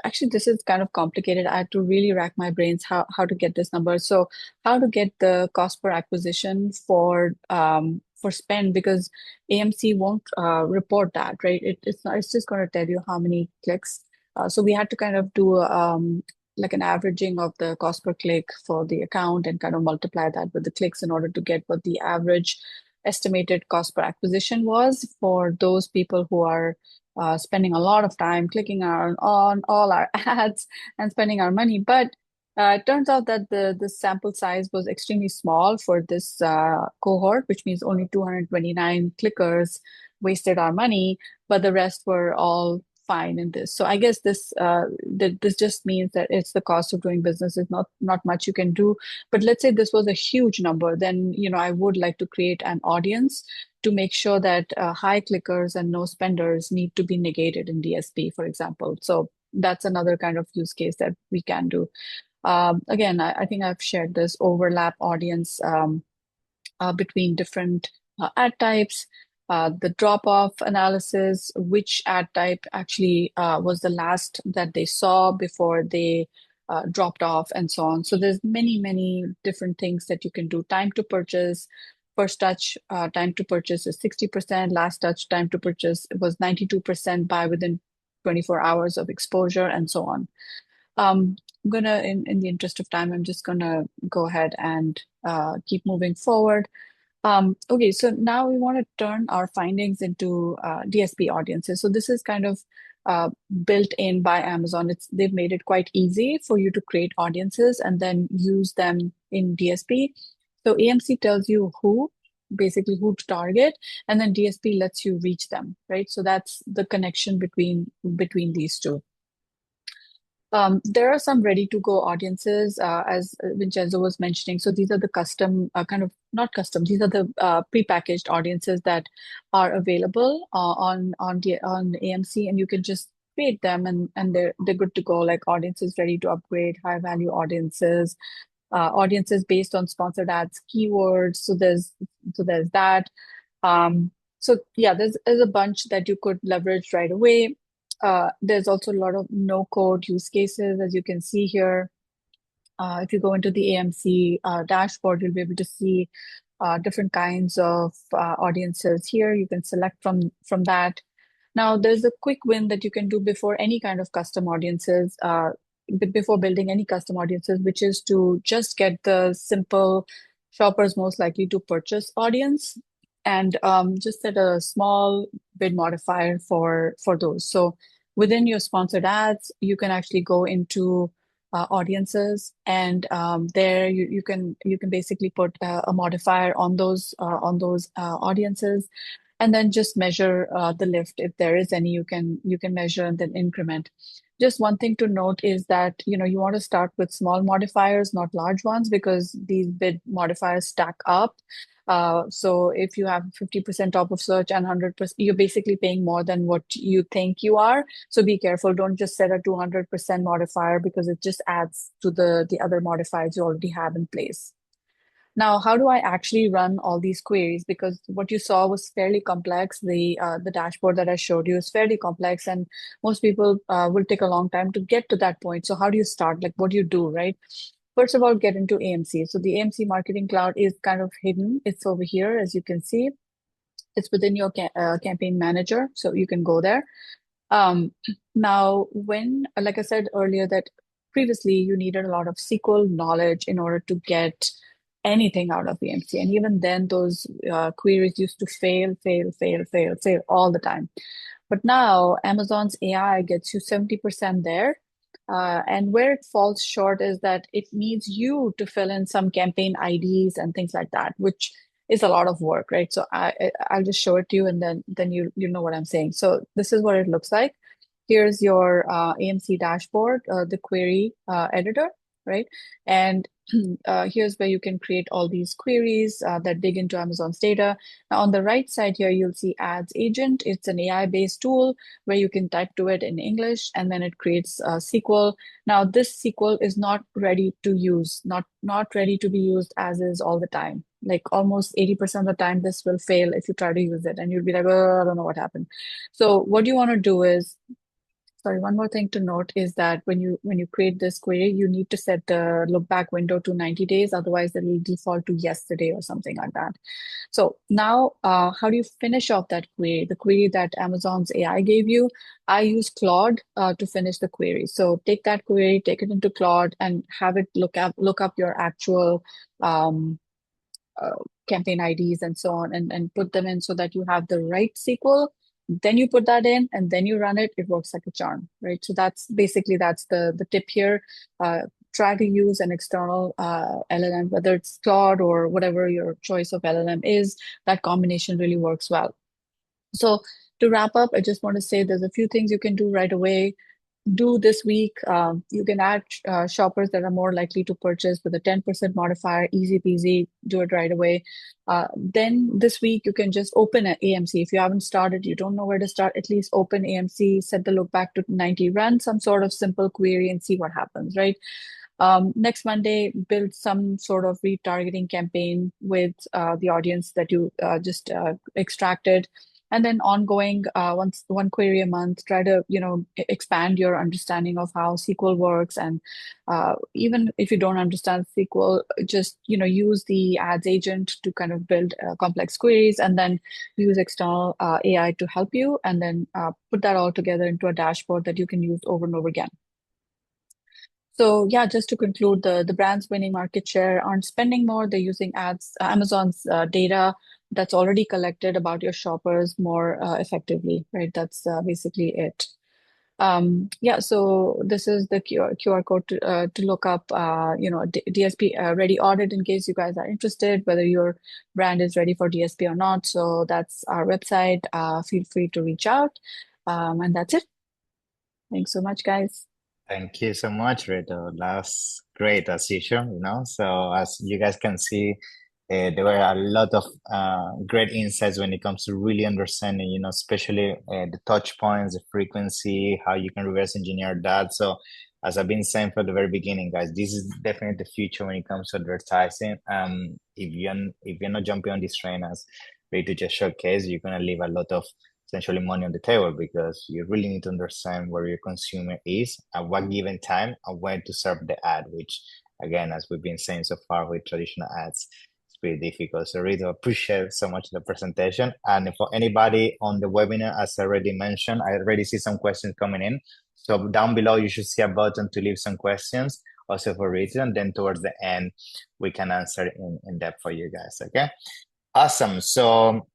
actually, this is kind of complicated. I had to really rack my brains how to get this number. So how to get the cost per acquisition for for spend, because AMC won't report that, right? It's not, it's just going to tell you how many clicks. So we had to kind of do like an averaging of the cost per click for the account and kind of multiply that with the clicks in order to get what the average estimated cost per acquisition was for those people who are spending a lot of time clicking on all our ads and spending our money. But it turns out that the sample size was extremely small for this cohort, which means only 229 clickers wasted our money, but the rest were all fine in this. So I guess this just means that it's the cost of doing business. Is not much you can do. But let's say this was a huge number, then I would like to create an audience to make sure that high clickers and no spenders need to be negated in DSP, for example. So that's another kind of use case that we can do. Again, I think I've shared this overlap audience between different ad types, the drop-off analysis, which ad type actually was the last that they saw before they dropped off, and so on. So there's many different things that you can do. Time to purchase, first touch time to purchase is 60%, last touch time to purchase was 92%, buy within 24 hours of exposure, and so on. I'm gonna, in the interest of time, I'm just gonna go ahead and keep moving forward. Okay, so now we want to turn our findings into DSP audiences. So this is kind of built in by Amazon. They've made it quite easy for you to create audiences and then use them in DSP. So AMC tells you basically who to target, and then DSP lets you reach them, right? So that's the connection between these two. There are some ready-to-go audiences, as Vincenzo was mentioning. So these are the custom, kind of not custom. These are the prepackaged audiences that are available on AMC, and you can just create them, and they're good to go. Like audiences ready to upgrade, high-value audiences, audiences based on sponsored ads, keywords. So there's that. So yeah, there's a bunch that you could leverage right away. There's also a lot of no-code use cases, as you can see here. If you go into the AMC dashboard, you'll be able to see different kinds of audiences here. You can select from that. Now, there's a quick win that you can do before any kind of custom audiences, before building any custom audiences, which is to just get the simple shoppers most likely to purchase audience, and just set a small bid modifier for those. So within your sponsored ads, you can actually go into audiences, and there you can basically put a modifier on those audiences, and then just measure the lift. If there is any, you can measure and then increment. Just one thing to note is that you want to start with small modifiers, not large ones, because these bid modifiers stack up. So if you have 50% top of search and 100%, you're basically paying more than what you think you are. So be careful. Don't just set a 200% modifier, because it just adds to the other modifiers you already have in place. Now, how do I actually run all these queries? Because what you saw was fairly complex. The dashboard that I showed you is fairly complex, and most people will take a long time to get to that point. So how do you start? Like, what do you do, right? First of all, get into AMC. So the AMC Marketing Cloud is kind of hidden. It's over here, as you can see. It's within your campaign manager, so you can go there. Now, like I said earlier, that previously you needed a lot of SQL knowledge in order to get anything out of AMC. And even then, those queries used to fail all the time. But now Amazon's AI gets you 70% there. And where it falls short is that it needs you to fill in some campaign IDs and things like that, which is a lot of work, right? So I'll just show it to you, and then you know what I'm saying. So this is what it looks like. Here's your AMC dashboard, the query editor, right? And here's where you can create all these queries that dig into Amazon's data. Now, on the right side here, you'll see Ads Agent. It's an AI-based tool where you can type to it in English, and then it creates SQL. Now, this SQL is not ready to use, not ready to be used as is all the time. Like almost 80% of the time, this will fail if you try to use it, and you'll be like, oh, I don't know what happened. So what you want to do is Sorry, one more thing to note is that when you create this query, you need to set the look back window to 90 days. Otherwise, it will default to yesterday or something like that. So now, how do you finish off that query? The query that Amazon's AI gave you, I use Claude to finish the query. So take that query, take it into Claude, and have it look up your actual campaign IDs and so on, and put them in so that you have the right SQL. Then you put that in and then you run it. It works like a charm, right? So that's the tip here. Try to use an external LLM, whether it's Claude or whatever your choice of LLM is. That combination really works well. So to wrap up, I just want to say there's a few things you can do right away. Do this week. You can add shoppers that are more likely to purchase with a 10% modifier, easy peasy, do it right away. Then this week, you can just open an AMC. If you haven't started, you don't know where to start, at least open AMC, set the look back to 90, run some sort of simple query and see what happens, right? Next Monday, build some sort of retargeting campaign with the audience that you just extracted. And then ongoing, one query a month, try to expand your understanding of how SQL works. And even if you don't understand SQL, just use the ads agent to kind of build complex queries, and then use external AI to help you, and then put that all together into a dashboard that you can use over and over again. So yeah, just to conclude, the brands winning market share aren't spending more. They're using Amazon's data that's already collected about your shoppers more effectively, right? That's basically it. Yeah, so this is the QR code to look up, DSP ready audit in case you guys are interested, whether your brand is ready for DSP or not. So that's our website. Feel free to reach out. And that's it. Thanks so much, guys. Thank you so much, Ritu. That's great as usual, So as you guys can see, there were a lot of great insights when it comes to really understanding, especially the touch points, the frequency, how you can reverse engineer that. So as I've been saying from the very beginning, guys, this is definitely the future when it comes to advertising. If you're not jumping on this train as Ritu just showcase, you're gonna leave a lot of essentially money on the table, because you really need to understand where your consumer is at what given time and when to serve the ad, which again, as we've been saying so far with traditional ads, it's pretty difficult. So really appreciate so much the presentation. And for anybody on the webinar, as I already mentioned, I already see some questions coming in. So down below, you should see a button to leave some questions also for Ritu, and then towards the end, we can answer in depth for you guys, okay? Awesome. So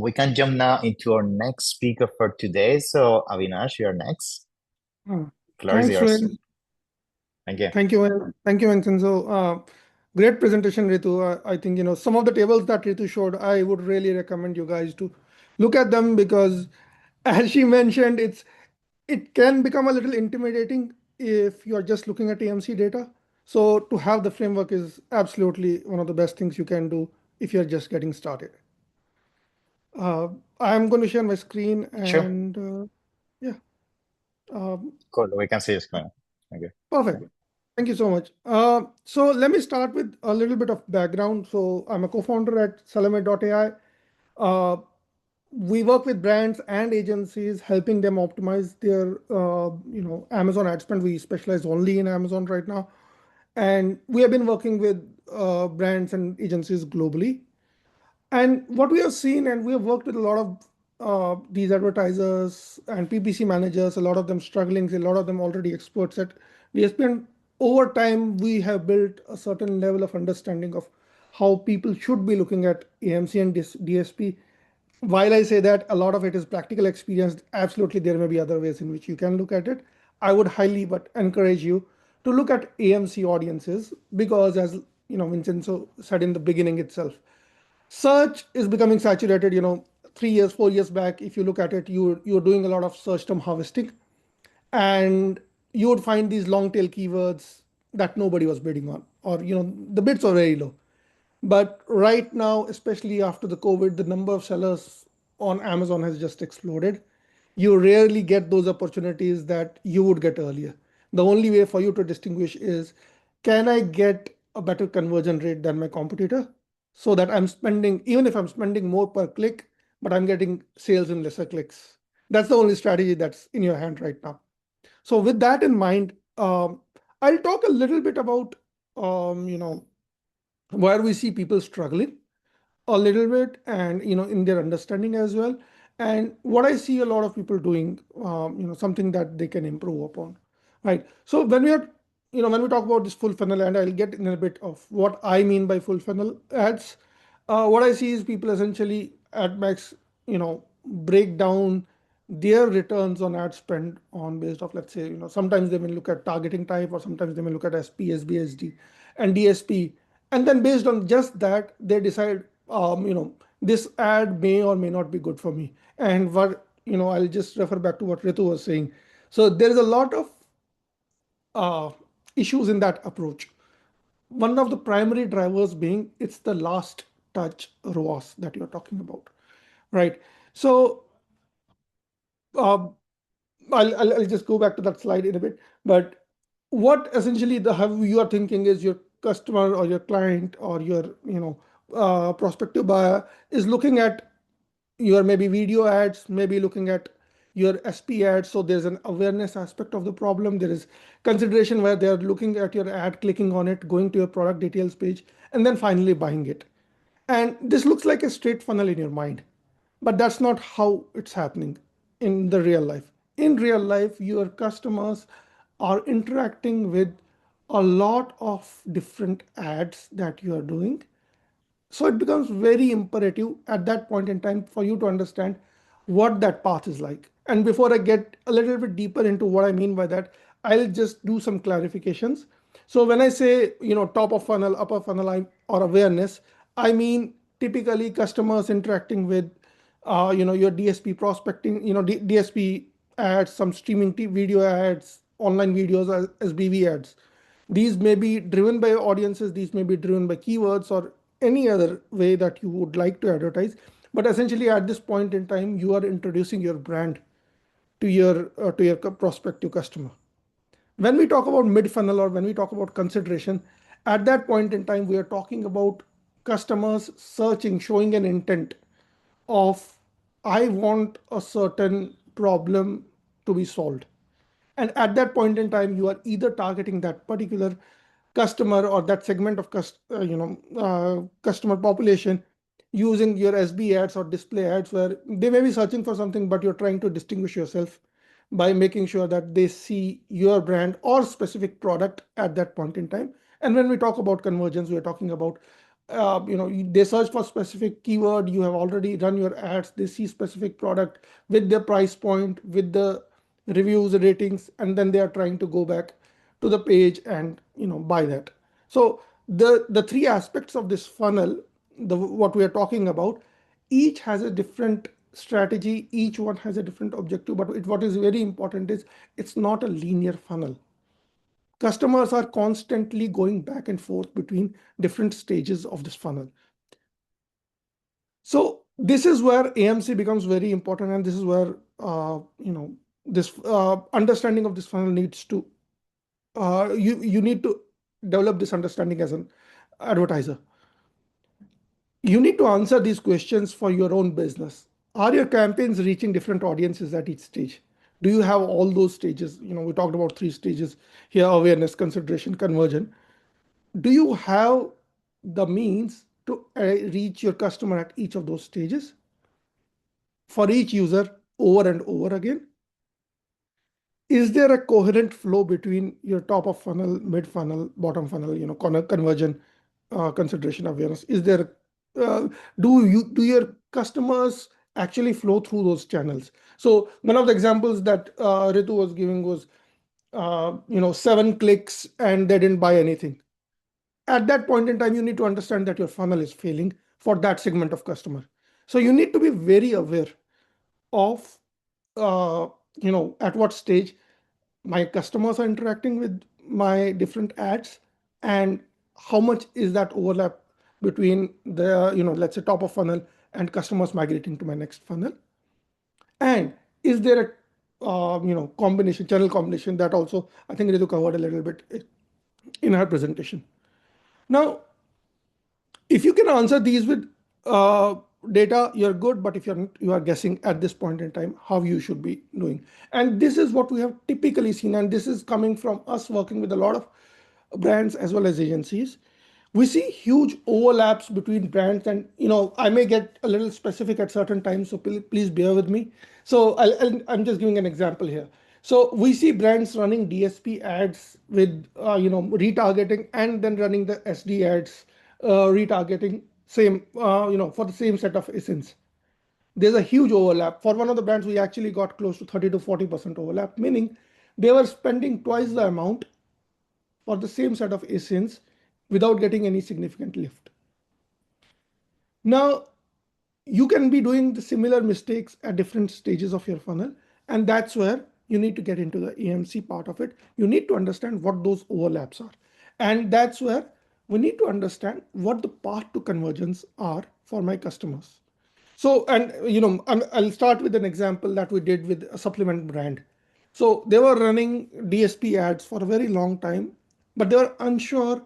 we can jump now into our next speaker for today. So Avinash, you're next. Floor is Thanks, yours. Rin. Thank you. Thank you, Vincenzo. Great presentation, Ritu. I think, some of the tables that Ritu showed, I would really recommend you guys to look at them, because as she mentioned, it can become a little intimidating if you're just looking at AMC data. So to have the framework is absolutely one of the best things you can do if you're just getting started. I'm going to share my screen and yeah. Cool. We can see your screen. Thank you. Perfect. Thank you so much. So let me start with a little bit of background. So I'm a co-founder at SellerMate.AI. We work with brands and agencies, helping them optimize their Amazon ad spend. We specialize only in Amazon right now, and we have been working with brands and agencies globally. And what we have seen, and we have worked with a lot of these advertisers and PPC managers, a lot of them struggling, a lot of them already experts at DSP. And over time, we have built a certain level of understanding of how people should be looking at AMC and DSP. While I say that a lot of it is practical experience, absolutely there may be other ways in which you can look at it. I would highly encourage you to look at AMC audiences, because as Vincenzo said in the beginning itself, search is becoming saturated. 3 years, 4 years back, if you look at it, you're doing a lot of search term harvesting, and you would find these long tail keywords that nobody was bidding on, or the bids are very low. But right now, especially after the COVID, the number of sellers on Amazon has just exploded. You rarely get those opportunities that you would get earlier. The only way for you to distinguish is, can I get a better conversion rate than my competitor, so that I'm spending, even if I'm spending more per click, but I'm getting sales in lesser clicks. That's the only strategy that's in your hand right now. So with that in mind, I'll talk a little bit about where we see people struggling a little bit, and in their understanding as well, and what I see a lot of people doing, something that they can improve upon, right? So when we talk about this full funnel, and I'll get in a bit of what I mean by full funnel ads, what I see is people essentially at max, break down their returns on ad spend on based off, let's say, sometimes they may look at targeting type, or sometimes they may look at SP, SBSD, and DSP, and then based on just that, they decide, this ad may or may not be good for me. And I'll just refer back to what Ritu was saying. So there is a lot of issues in that approach. One of the primary drivers being it's the last touch ROAS that you're talking about, right? So uh, I'll just go back to that slide in a bit. But what essentially how you are thinking is your customer or your client or your prospective buyer is looking at your maybe video ads, maybe looking at your SP ads. So there's an awareness aspect of the problem. There is consideration where they're looking at your ad, clicking on it, going to your product details page, and then finally buying it. And this looks like a straight funnel in your mind, but that's not how it's happening in the real life. In real life, your customers are interacting with a lot of different ads that you are doing. So it becomes very imperative at that point in time for you to understand what that path is like. And before I get a little bit deeper into what I mean by that, I'll just do some clarifications. So when I say, top of funnel, upper funnel, or awareness, I mean typically customers interacting with, your DSP prospecting, DSP ads, some streaming video ads, online videos, SBV ads. These may be driven by audiences, these may be driven by keywords, or any other way that you would like to advertise. But essentially, at this point in time, you are introducing your brand to your prospective customer. When we talk about mid funnel, or when we talk about consideration, at that point in time, we are talking about customers searching, showing an intent of, I want a certain problem to be solved. And at that point in time, you are either targeting that particular customer or that segment of customer population using your SB ads or display ads, where they may be searching for something, but you're trying to distinguish yourself by making sure that they see your brand or specific product at that point in time. And when we talk about conversions, we're talking about, they search for specific keyword, you have already run your ads, they see specific product with the price point, with the reviews, ratings, and then they are trying to go back to the page and buy that. So the three aspects of this funnel, what we are talking about, each has a different strategy, each one has a different objective, but what is very important is it's not a linear funnel. Customers are constantly going back and forth between different stages of this funnel. So this is where AMC becomes very important, and this is where this understanding of this funnel needs to you need to develop this understanding as an advertiser. You need to answer these questions for your own business. Are your campaigns reaching different audiences at each stage? Do you have all those stages? We talked about 3 stages here: awareness, consideration, conversion. Do you have the means to reach your customer at each of those stages for each user over and over again? Is there a coherent flow between your top of funnel, mid funnel, bottom funnel, conversion, consideration, awareness? Is there, do your customers actually flow through those channels? So one of the examples that Ritu was giving was, 7 clicks and they didn't buy anything. At that point in time, you need to understand that your funnel is failing for that segment of customer. So you need to be very aware of, at what stage my customers are interacting with my different ads, and how much is that overlap between the, let's say, top of funnel and customers migrating to my next funnel. And is there a combination, channel combination, that also I think Ritu covered a little bit in her presentation. Now, if you can answer these with data, you're good, but if you are guessing at this point in time how you should be doing. And this is what we have typically seen, and this is coming from us working with a lot of brands as well as agencies. We see huge overlaps between brands, and I may get a little specific at certain times, so please bear with me. So I'm just giving an example here. So we see brands running DSP ads with retargeting, and then running the SD ads, retargeting same for the same set of ASINs. There's a huge overlap. For one of the brands, we actually got close to 30 to 40% overlap, meaning they were spending twice the amount for the same set of ASINs without getting any significant lift. Now, you can be doing the similar mistakes at different stages of your funnel, and that's where you need to get into the AMC part of it. You need to understand what those overlaps are, and that's where we need to understand what the path to convergence are for my customers. So, and I'll start with an example that we did with a supplement brand. So they were running DSP ads for a very long time, but they were unsure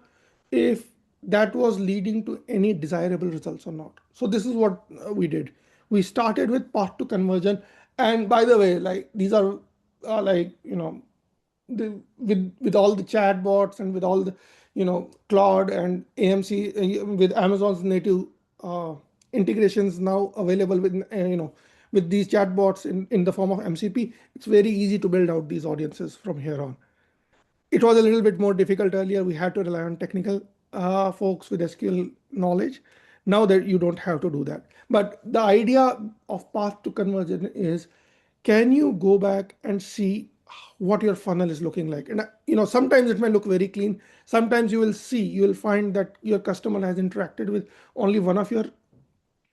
if that was leading to any desirable results or not. So this is what we did. We started with path to conversion, and by the way, like these are with all the chatbots and with all the Claude and AMC with Amazon's native integrations now available with these chatbots in the form of MCP, it's very easy to build out these audiences from here on. It was a little bit more difficult earlier. We had to rely on technical folks with SQL knowledge. Now that you don't have to do that. But the idea of path to conversion is, can you go back and see what your funnel is looking like? And sometimes it may look very clean. Sometimes you will find that your customer has interacted with only one of your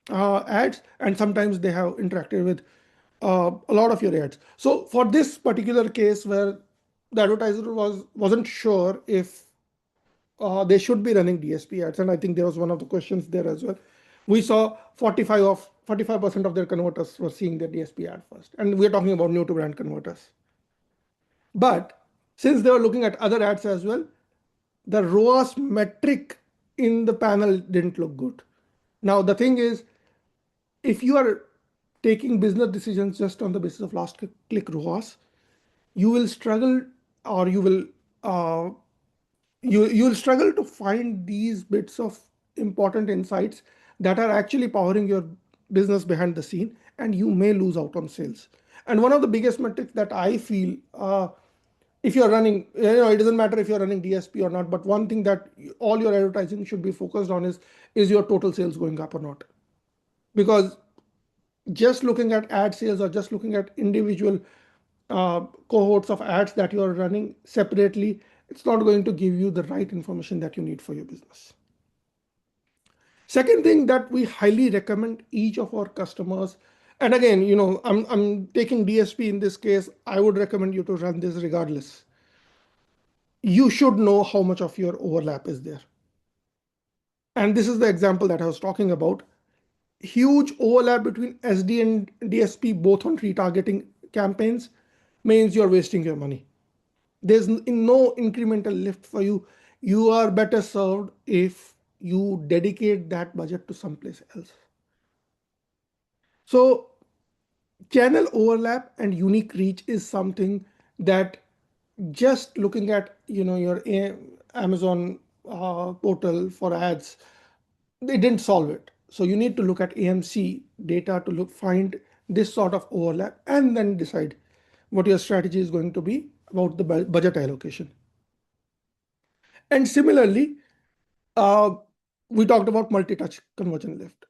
ads, and sometimes they have interacted with a lot of your ads. So for this particular case where the advertiser wasn't sure if they should be running DSP ads, and I think there was one of the questions there as well. We saw 45% of their converters were seeing their DSP ad first, and we're talking about new to brand converters. But since they were looking at other ads as well, the ROAS metric in the panel didn't look good. Now the thing is, if you are taking business decisions just on the basis of last click ROAS, you will struggle, or you'll struggle to find these bits of important insights that are actually powering your business behind the scene, and you may lose out on sales. And one of the biggest metrics that I feel, if you're running, it doesn't matter if you're running DSP or not, but one thing that all your advertising should be focused on is your total sales going up or not? Because just looking at ad sales or just looking at individual cohorts of ads that you are running separately, it's not going to give you the right information that you need for your business. Second thing that we highly recommend each of our customers, and again, I'm taking DSP in this case, I would recommend you to run this regardless. You should know how much of your overlap is there. And this is the example that I was talking about. Huge overlap between SD and DSP, both on retargeting campaigns, means you're wasting your money. There's no incremental lift for you. You are better served if you dedicate that budget to someplace else. So channel overlap and unique reach is something that just looking at your Amazon portal for ads, they didn't solve it. So you need to look at AMC data to find this sort of overlap, and then decide what your strategy is going to be about the budget allocation. And similarly, we talked about multi-touch conversion lift.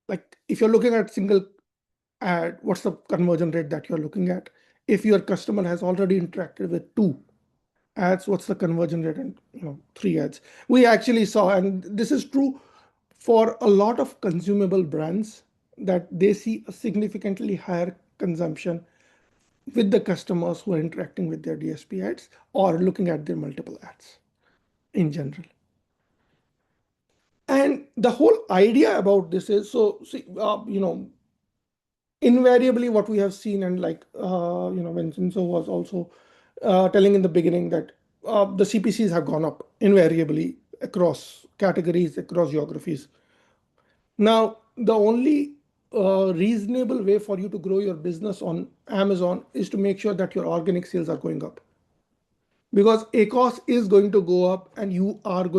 Like if you're looking at single ad, what's the conversion rate that you're looking at? If your customer has already interacted with 2 ads, what's the conversion rate? And 3 ads. We actually saw, and this is true for a lot of consumable brands, that they see a significantly higher consumption with the customers who are interacting with their DSP ads or looking at their multiple ads in general. And the whole idea about this is, so see, invariably what we have seen, and Vincenzo was also telling in the beginning that the CPCs have gone up invariably across categories, across geographies. Now, the only reasonable way for you to grow your business on Amazon is to make sure that your organic sales are going up. Because ACOS is going to go up and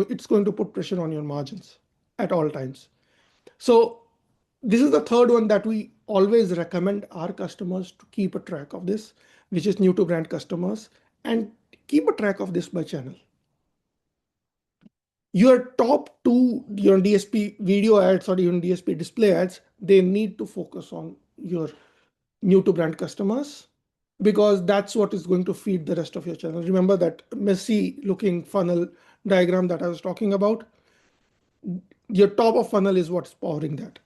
it's going to put pressure on your margins at all times. So this is the third one that we always recommend our customers to keep a track of this, which is new to brand customers, and keep a track of this by channel. Your top two, DSP video ads or even DSP display ads, they need to focus on your new to brand customers, because that's what is going to feed the rest of your channel. Remember that messy looking funnel diagram that I was talking about? Your top of funnel is what's powering that.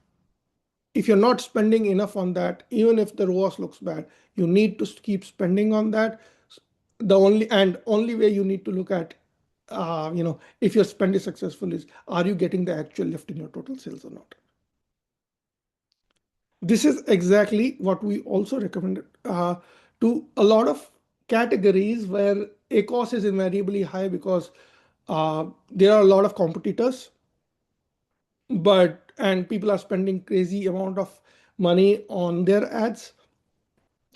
If you're not spending enough on that, even if the ROAS looks bad, you need to keep spending on that. The only way you need to look at, if your spend is successful is, are you getting the actual lift in your total sales or not? This is exactly what we also recommend to a lot of categories where ACOS is invariably high, because there are a lot of competitors, and people are spending crazy amount of money on their ads,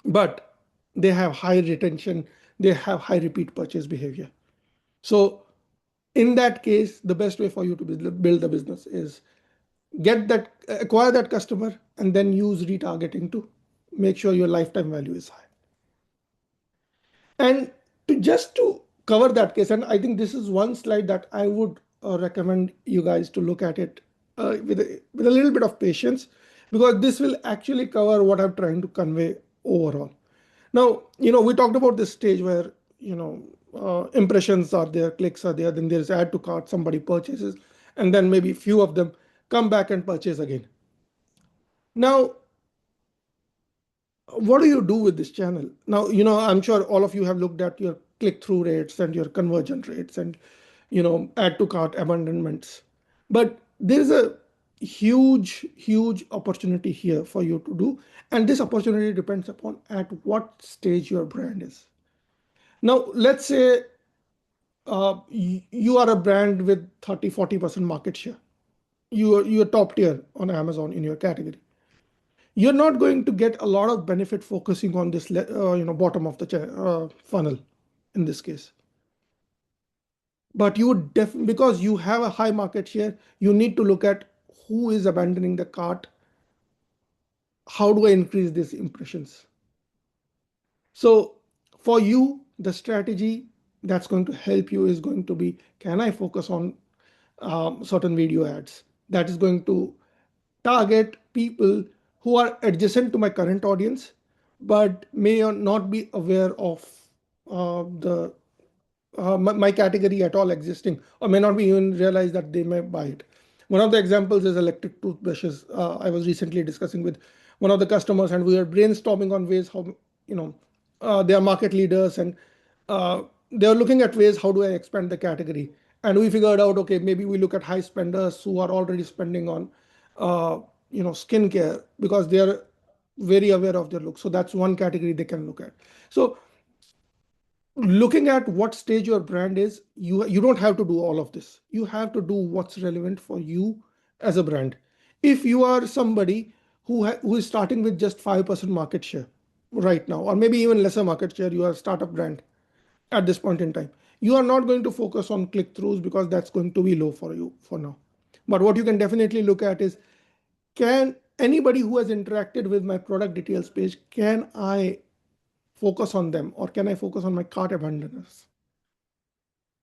but they have high retention, they have high repeat purchase behavior. So in that case, the best way for you to build the business is acquire that customer and then use retargeting to make sure your lifetime value is high. And to cover that case, and I think this is one slide that I would recommend you guys to look at it with a little bit of patience, because this will actually cover what I'm trying to convey overall. Now, we talked about this stage where, impressions are there, clicks are there, then there's add to cart, somebody purchases, and then maybe few of them come back and purchase again. Now, what do you do with this channel? Now, I'm sure all of you have looked at your click-through rates and your conversion rates and, add to cart abandonments. But there's a huge, huge opportunity here for you to do. And this opportunity depends upon at what stage your brand is. Now, let's say you are a brand with 30-40% market share. You're top tier on Amazon in your category. You're not going to get a lot of benefit focusing on this bottom of the funnel in this case. But you would because you have a high market share, you need to look at who is abandoning the cart. How do I increase these impressions? So for you, the strategy that's going to help you is going to be, can I focus on certain video ads that is going to target people who are adjacent to my current audience, but may not be aware of my category at all existing, or may not be even realize that they may buy it. One of the examples is electric toothbrushes. I was recently discussing with one of the customers, and we were brainstorming on ways how they are market leaders, and they are looking at ways how do I expand the category. And we figured out, okay, maybe we look at high spenders who are already spending on skincare, because they are very aware of their look. So that's one category they can look at. So looking at what stage your brand is, you don't have to do all of this. You have to do what's relevant for you as a brand. If you are somebody who is starting with just 5% market share right now, or maybe even lesser market share, you are a startup brand at this point in time, you are not going to focus on click-throughs, because that's going to be low for you for now. But what you can definitely look at is, can anybody who has interacted with my product details page, can I focus on them, or can I focus on my cart abandoners?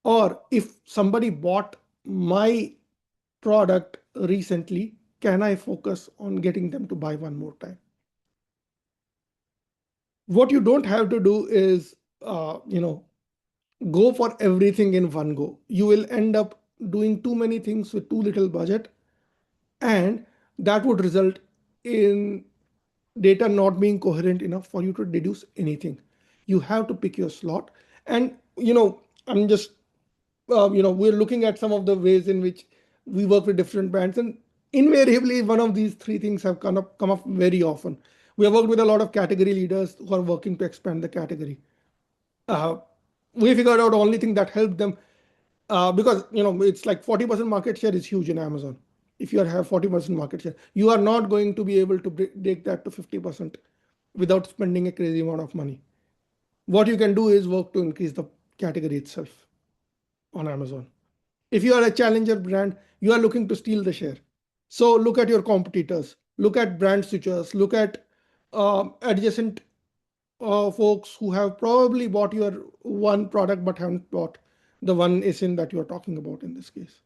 Or if somebody bought my product recently, can I focus on getting them to buy one more time? What you don't have to do is, go for everything in one go. You will end up doing too many things with too little budget, and that would result in data not being coherent enough for you to deduce anything. You have to pick your slot. And I'm just we're looking at some of the ways in which we work with different brands, and invariably one of these three things have come up very often. We have worked with a lot of category leaders who are working to expand the category. We figured out the only thing that helped them, because it's like 40% market share is huge in Amazon. if you have 40% market share, you are not going to be able to break that to 50% without spending a crazy amount of money. What you can do is work to increase the category itself on Amazon. If you are a challenger brand, you are looking to steal the share. So look at your competitors, look at brand switchers, look at adjacent folks who have probably bought your one product but haven't bought the one ASIN that you're talking about in this case.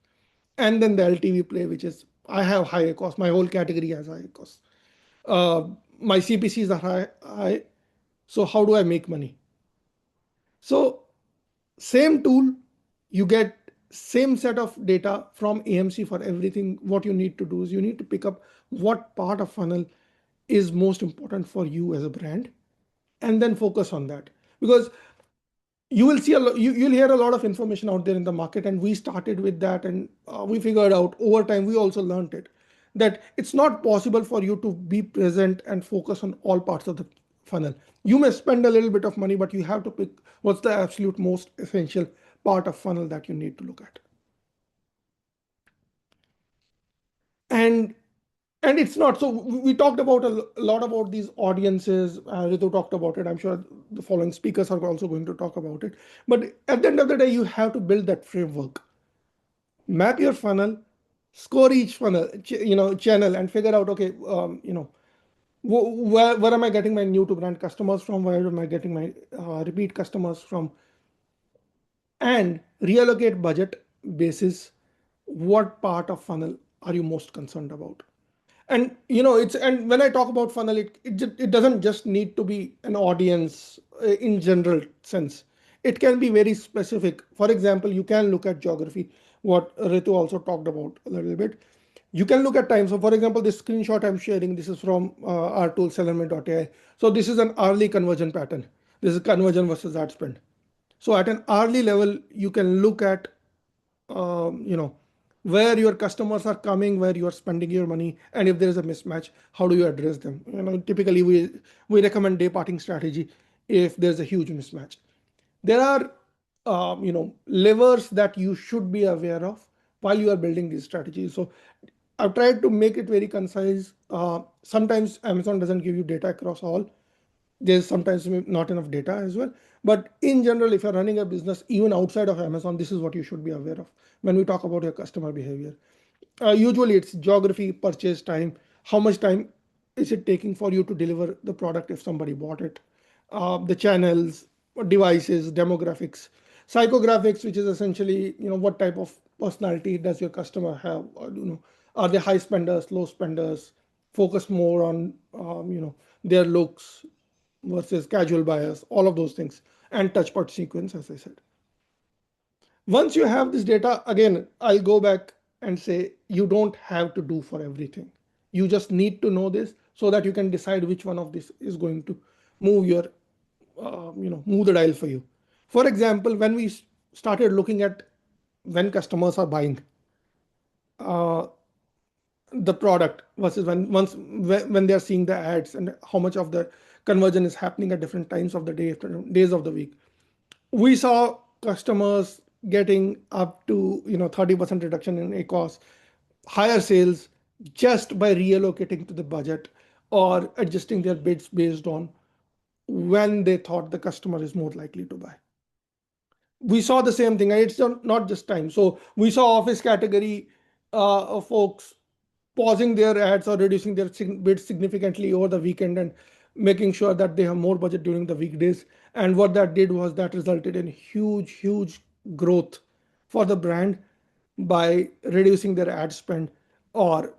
And then the LTV play, which is I have higher cost, my whole category has higher cost. My CPCs are high, so how do I make money? So same tool, you get same set of data from AMC for everything. What you need to do is you need to pick up what part of funnel is most important for you as a brand, and then focus on that. Because you will see you'll hear a lot of information out there in the market, and we started with that, and we figured out over time, we also learned it, that it's not possible for you to be present and focus on all parts of the funnel. You may spend a little bit of money, but you have to pick what's the absolute most essential part of funnel that you need to look at. And it's not so. We talked about a lot about these audiences. Ritu talked about it. I'm sure the following speakers are also going to talk about it. But at the end of the day, you have to build that framework, map your funnel, score each funnel, channel, and figure out, okay, where am I getting my new to brand customers from? Where am I getting my repeat customers from? And reallocate budget basis. What part of funnel are you most concerned about? And and when I talk about funnel, it doesn't just need to be an audience in general sense. It can be very specific. For example, you can look at geography, what Ritu also talked about a little bit. You can look at time. So for example, this screenshot I'm sharing, this is from our tool SellerMate.AI. So this is an hourly conversion pattern. This is conversion versus ad spend. So at an hourly level, you can look at where your customers are coming, where you are spending your money, and if there is a mismatch, how do you address them? Typically we recommend day parting strategy if there's a huge mismatch. There are levers that you should be aware of while you are building these strategies. So I've tried to make it very concise. Sometimes Amazon doesn't give you data across all. There's sometimes not enough data as well. But in general, if you're running a business even outside of Amazon, this is what you should be aware of when we talk about your customer behavior. Usually it's geography, purchase time, how much time is it taking for you to deliver the product if somebody bought it, the channels, devices, demographics, psychographics, which is essentially what type of personality does your customer have, or, are they high spenders, low spenders, focus more on their looks versus casual buyers, all of those things, and touchpoint sequence, as I said. Once you have this data, again, I'll go back and say you don't have to do for everything. You just need to know this so that you can decide which one of this is going to move your, move the dial for you. For example, when we started looking at when customers are buying the product versus when they're seeing the ads, and how much of the conversion is happening at different times of the day, days of the week, we saw customers getting up to 30% reduction in ACOS, higher sales just by reallocating to the budget or adjusting their bids based on when they thought the customer is more likely to buy. We saw the same thing, and it's not just time. So we saw office category folks pausing their ads or reducing their bids significantly over the weekend and making sure that they have more budget during the weekdays. And what that did was that resulted in huge growth for the brand by reducing their ad spend or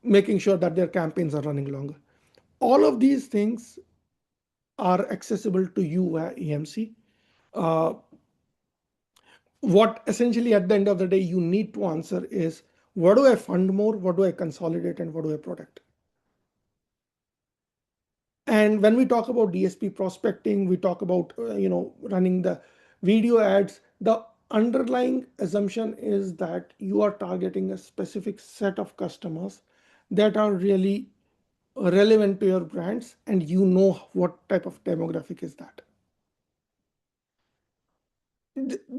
making sure that their campaigns are running longer. All of these things are accessible to you via AMC. What essentially at the end of the day you need to answer is, what do I fund more, what do I consolidate, and what do I protect? And when we talk about DSP prospecting, we talk about running the video ads. The underlying assumption is that you are targeting a specific set of customers that are really relevant to your brands, and what type of demographic is that.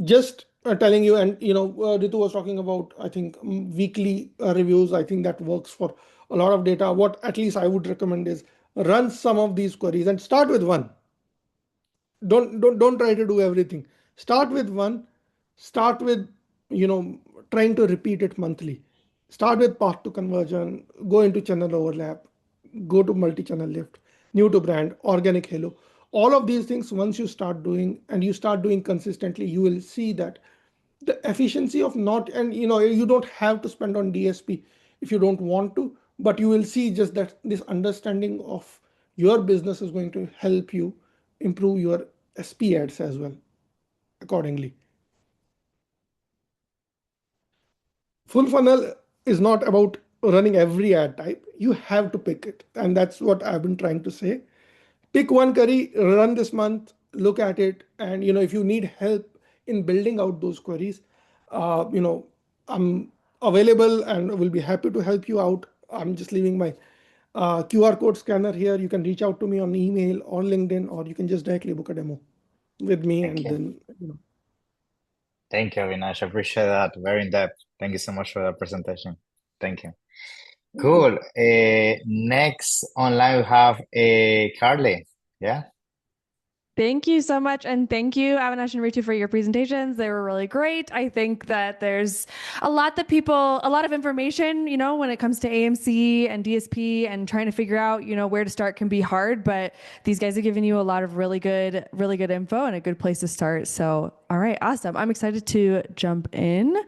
Just telling you, and Ritu was talking about, I think, weekly reviews. I think that works for a lot of data. What at least I would recommend is run some of these queries and start with one. Don't try to do everything. Start with one. Start with trying to repeat it monthly. Start with path to conversion, go into channel overlap, go to multi-channel lift, new to brand, organic halo. All of these things, once you start doing and you start doing consistently, you will see that the efficiency of not, and you don't have to spend on DSP if you don't want to, but you will see just that this understanding of your business is going to help you improve your SP ads as well accordingly. Full funnel is not about running every ad type. You have to pick it, and that's what I've been trying to say. Pick one query, run this month, look at it, and if you need help in building out those queries, I'm available and will be happy to help you out. I'm just leaving my QR code scanner here. You can reach out to me on email or LinkedIn, or you can just directly book a demo with me. Thank And you. then Thank you, Avinash. I appreciate that. Very in depth. Thank you so much for that presentation. Thank you. Cool. Next online we have Carly. Yeah. Thank you so much. And thank you, Avinash and Ritu, for your presentations. They were really great. I think that there's a lot of information, when it comes to AMC and DSP and trying to figure out, where to start can be hard, but these guys have given you a lot of really good info and a good place to start. So, all right, awesome. I'm excited to jump in. Let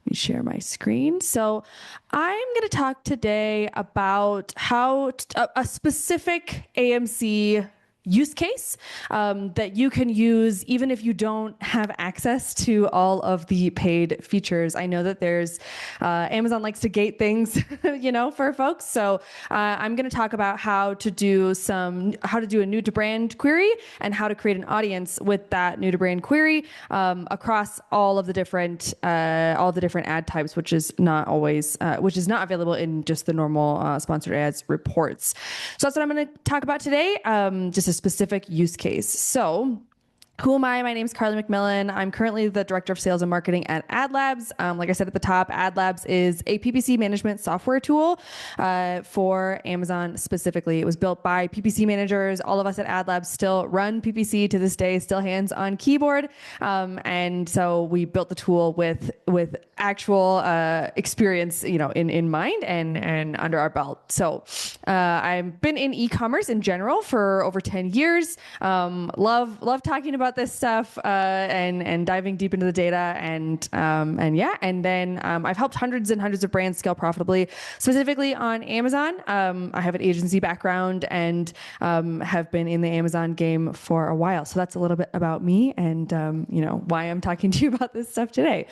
me share my screen. So I'm going to talk today about how a specific AMC use case that you can use even if you don't have access to all of the paid features. I know that there's Amazon likes to gate things, for folks. So I'm going to talk about how to do a new to brand query and how to create an audience with that new to brand query across all of the different ad types, which is not available in just the normal sponsored ads reports. So that's what I'm going to talk about today. Just a specific use case. So who am I? My name is Carly McMillen. I'm currently the Director of Sales and Marketing at AdLabs. Like I said at the top, AdLabs is a PPC management software tool for Amazon specifically. It was built by PPC managers. All of us at AdLabs still run PPC to this day, still hands on keyboard. And so we built the tool with actual experience, in mind and under our belt. So I've been in e-commerce in general for over 10 years. Love talking about this stuff and diving deep into the data and then I've helped hundreds and hundreds of brands scale profitably, specifically on Amazon. I have an agency background and have been in the Amazon game for a while. So that's a little bit about me and why I'm talking to you about this stuff today.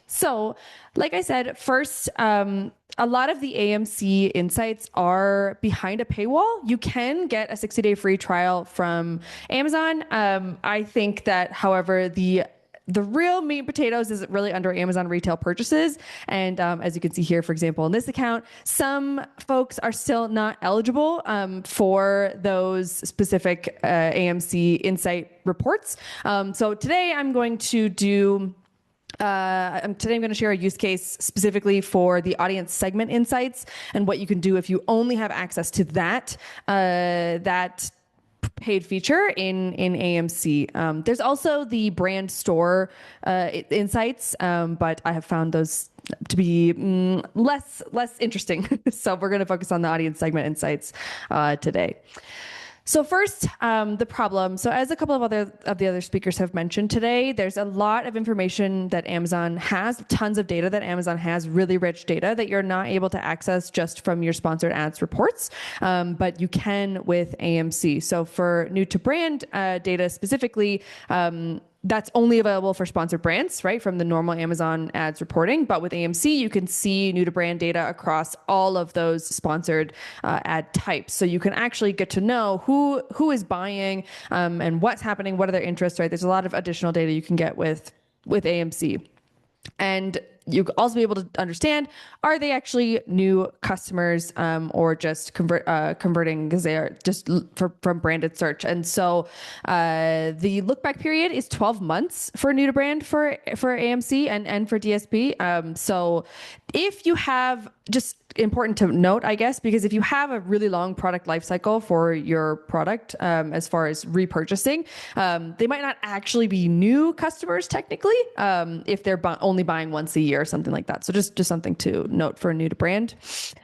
So like I said, first, a lot of the AMC insights are behind a paywall. You can get a 60-day free trial from Amazon. I think that, however, the real meat and potatoes is really under Amazon retail purchases. And as you can see here, for example, in this account, some folks are still not eligible for those specific AMC insight reports. So today I'm going to I'm going to share a use case specifically for the audience segment insights and what you can do if you only have access to that paid feature in AMC. There's also the brand store insights, but I have found those to be less interesting. So we're going to focus on the audience segment insights today. So first, the problem. So as a couple of the other speakers have mentioned today, there's a lot of information that Amazon has, tons of data that Amazon has, really rich data that you're not able to access just from your sponsored ads reports, but you can with AMC. So for new to brand data specifically, that's only available for sponsored brands, right, from the normal Amazon ads reporting. But with AMC, you can see new to brand data across all of those sponsored ad types. So you can actually get to know who is buying and what's happening, what are their interests, right? There's a lot of additional data you can get with AMC. And you also be able to understand, are they actually new customers or just converting because they are just from branded search. And so the look back period is 12 months for new to brand for AMC and for DSP. So if you have, just important to note, I guess, because if you have a really long product life cycle for your product, as far as repurchasing, they might not actually be new customers technically, if they're only buying once a year or something like that. So just something to note for new to brand.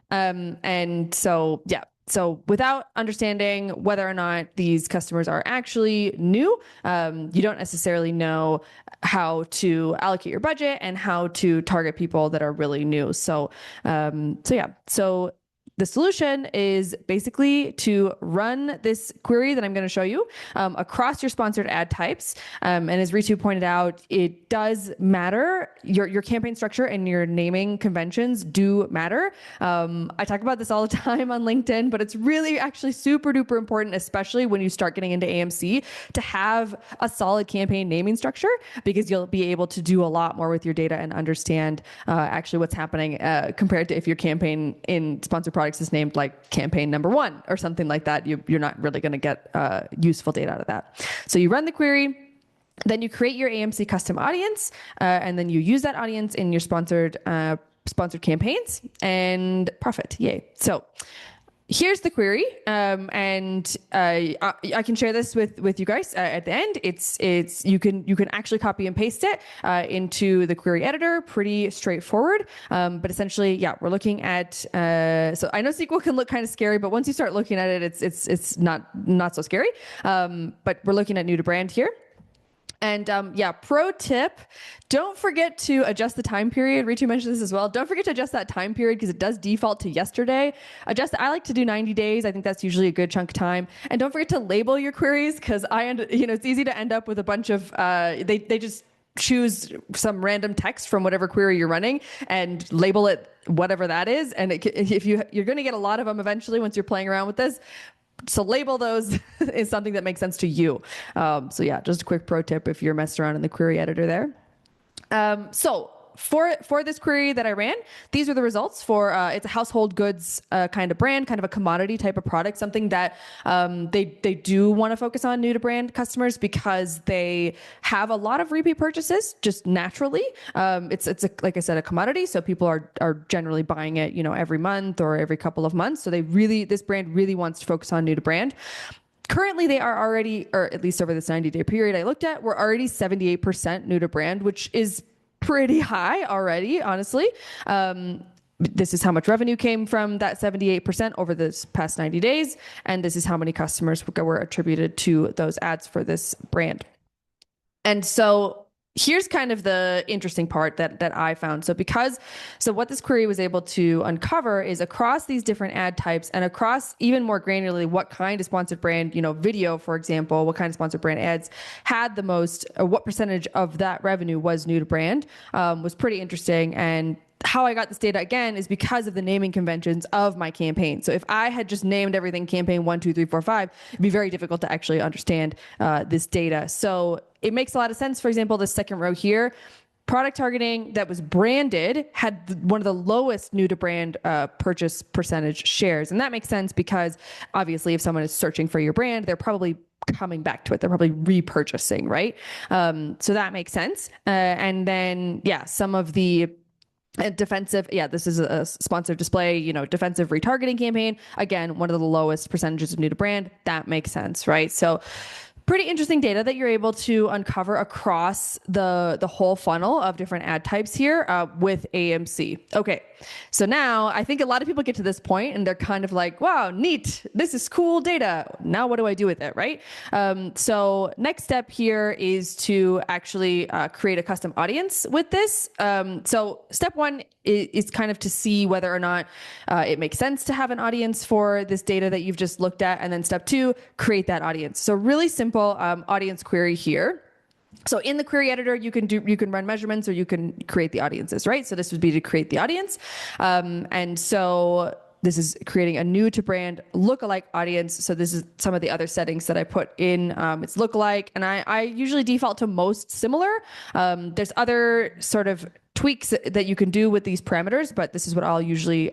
And so, yeah. So without understanding whether or not these customers are actually new, you don't necessarily know how to allocate your budget and how to target people that are really new. So the solution is basically to run this query that I'm going to show you across your sponsored ad types. And as Ritu pointed out, it does matter. Your campaign structure and your naming conventions do matter. I talk about this all the time on LinkedIn, but it's really actually super duper important, especially when you start getting into AMC, to have a solid campaign naming structure, because you'll be able to do a lot more with your data and understand actually what's happening compared to if your campaign in sponsored products is named like campaign number 1 or something like that. You're not really going to get useful data out of that. So you run the query, then you create your AMC custom audience, and then you use that audience in your sponsored campaigns and profit. Yay. So here's the query, and I can share this with you guys at the end. It's you can actually copy and paste it into the query editor. Pretty straightforward, but essentially, yeah, we're looking at. So I know SQL can look kind of scary, but once you start looking at it, it's not so scary. But we're looking at new to brand here. And pro tip, don't forget to adjust the time period. Ritu mentioned this as well. Don't forget to adjust that time period because it does default to yesterday. I like to do 90 days. I think that's usually a good chunk of time. And don't forget to label your queries because it's easy to end up with a bunch of, they just choose some random text from whatever query you're running and label it whatever that is. And if you're going to get a lot of them eventually once you're playing around with this. So label those is something that makes sense to you. So yeah, just a quick pro tip if you're messing around in the query editor there. So for this query that I ran, these are the results for, it's a household goods kind of brand, kind of a commodity type of product, something that they do want to focus on new to brand customers because they have a lot of repeat purchases just naturally. It's like I said, a commodity. So people are generally buying it, every month or every couple of months. So this brand really wants to focus on new to brand. Currently, they are already, or at least over this 90-day period I looked at, we're already 78% new to brand, which is pretty high already, honestly. This is how much revenue came from that 78% over this past 90 days. And this is how many customers were attributed to those ads for this brand. And so here's kind of the interesting part that I found. So what this query was able to uncover is across these different ad types and across even more granularly what kind of sponsored brand, video, for example, what kind of sponsored brand ads had the most, or what percentage of that revenue was new to brand, was pretty interesting. And how I got this data again is because of the naming conventions of my campaign. So if I had just named everything campaign 1, 2, 3, 4, 5, it'd be very difficult to actually understand this data. So it makes a lot of sense. For example, the second row here, product targeting that was branded had one of the lowest new to brand purchase percentage shares. And that makes sense because obviously if someone is searching for your brand, they're probably coming back to it. They're probably repurchasing, right? So that makes sense. And then, some of the defensive, this is a sponsored display, defensive retargeting campaign. Again, one of the lowest percentages of new to brand. That makes sense, right? So pretty interesting data that you're able to uncover across the whole funnel of different ad types here with AMC. Okay, so now I think a lot of people get to this point and they're kind of like, wow, neat, this is cool data. Now what do I do with it, right? So next step here is to actually create a custom audience with this. So step one is kind of to see whether or not it makes sense to have an audience for this data that you've just looked at. And then step two, create that audience. So really simple audience query here. So in the query editor, you can run measurements or you can create the audiences, right? So this would be to create the audience. And so this is creating a new to brand lookalike audience. So this is some of the other settings that I put in. It's lookalike, and I usually default to most similar. There's other sort of tweaks that you can do with these parameters, but this is what I'll usually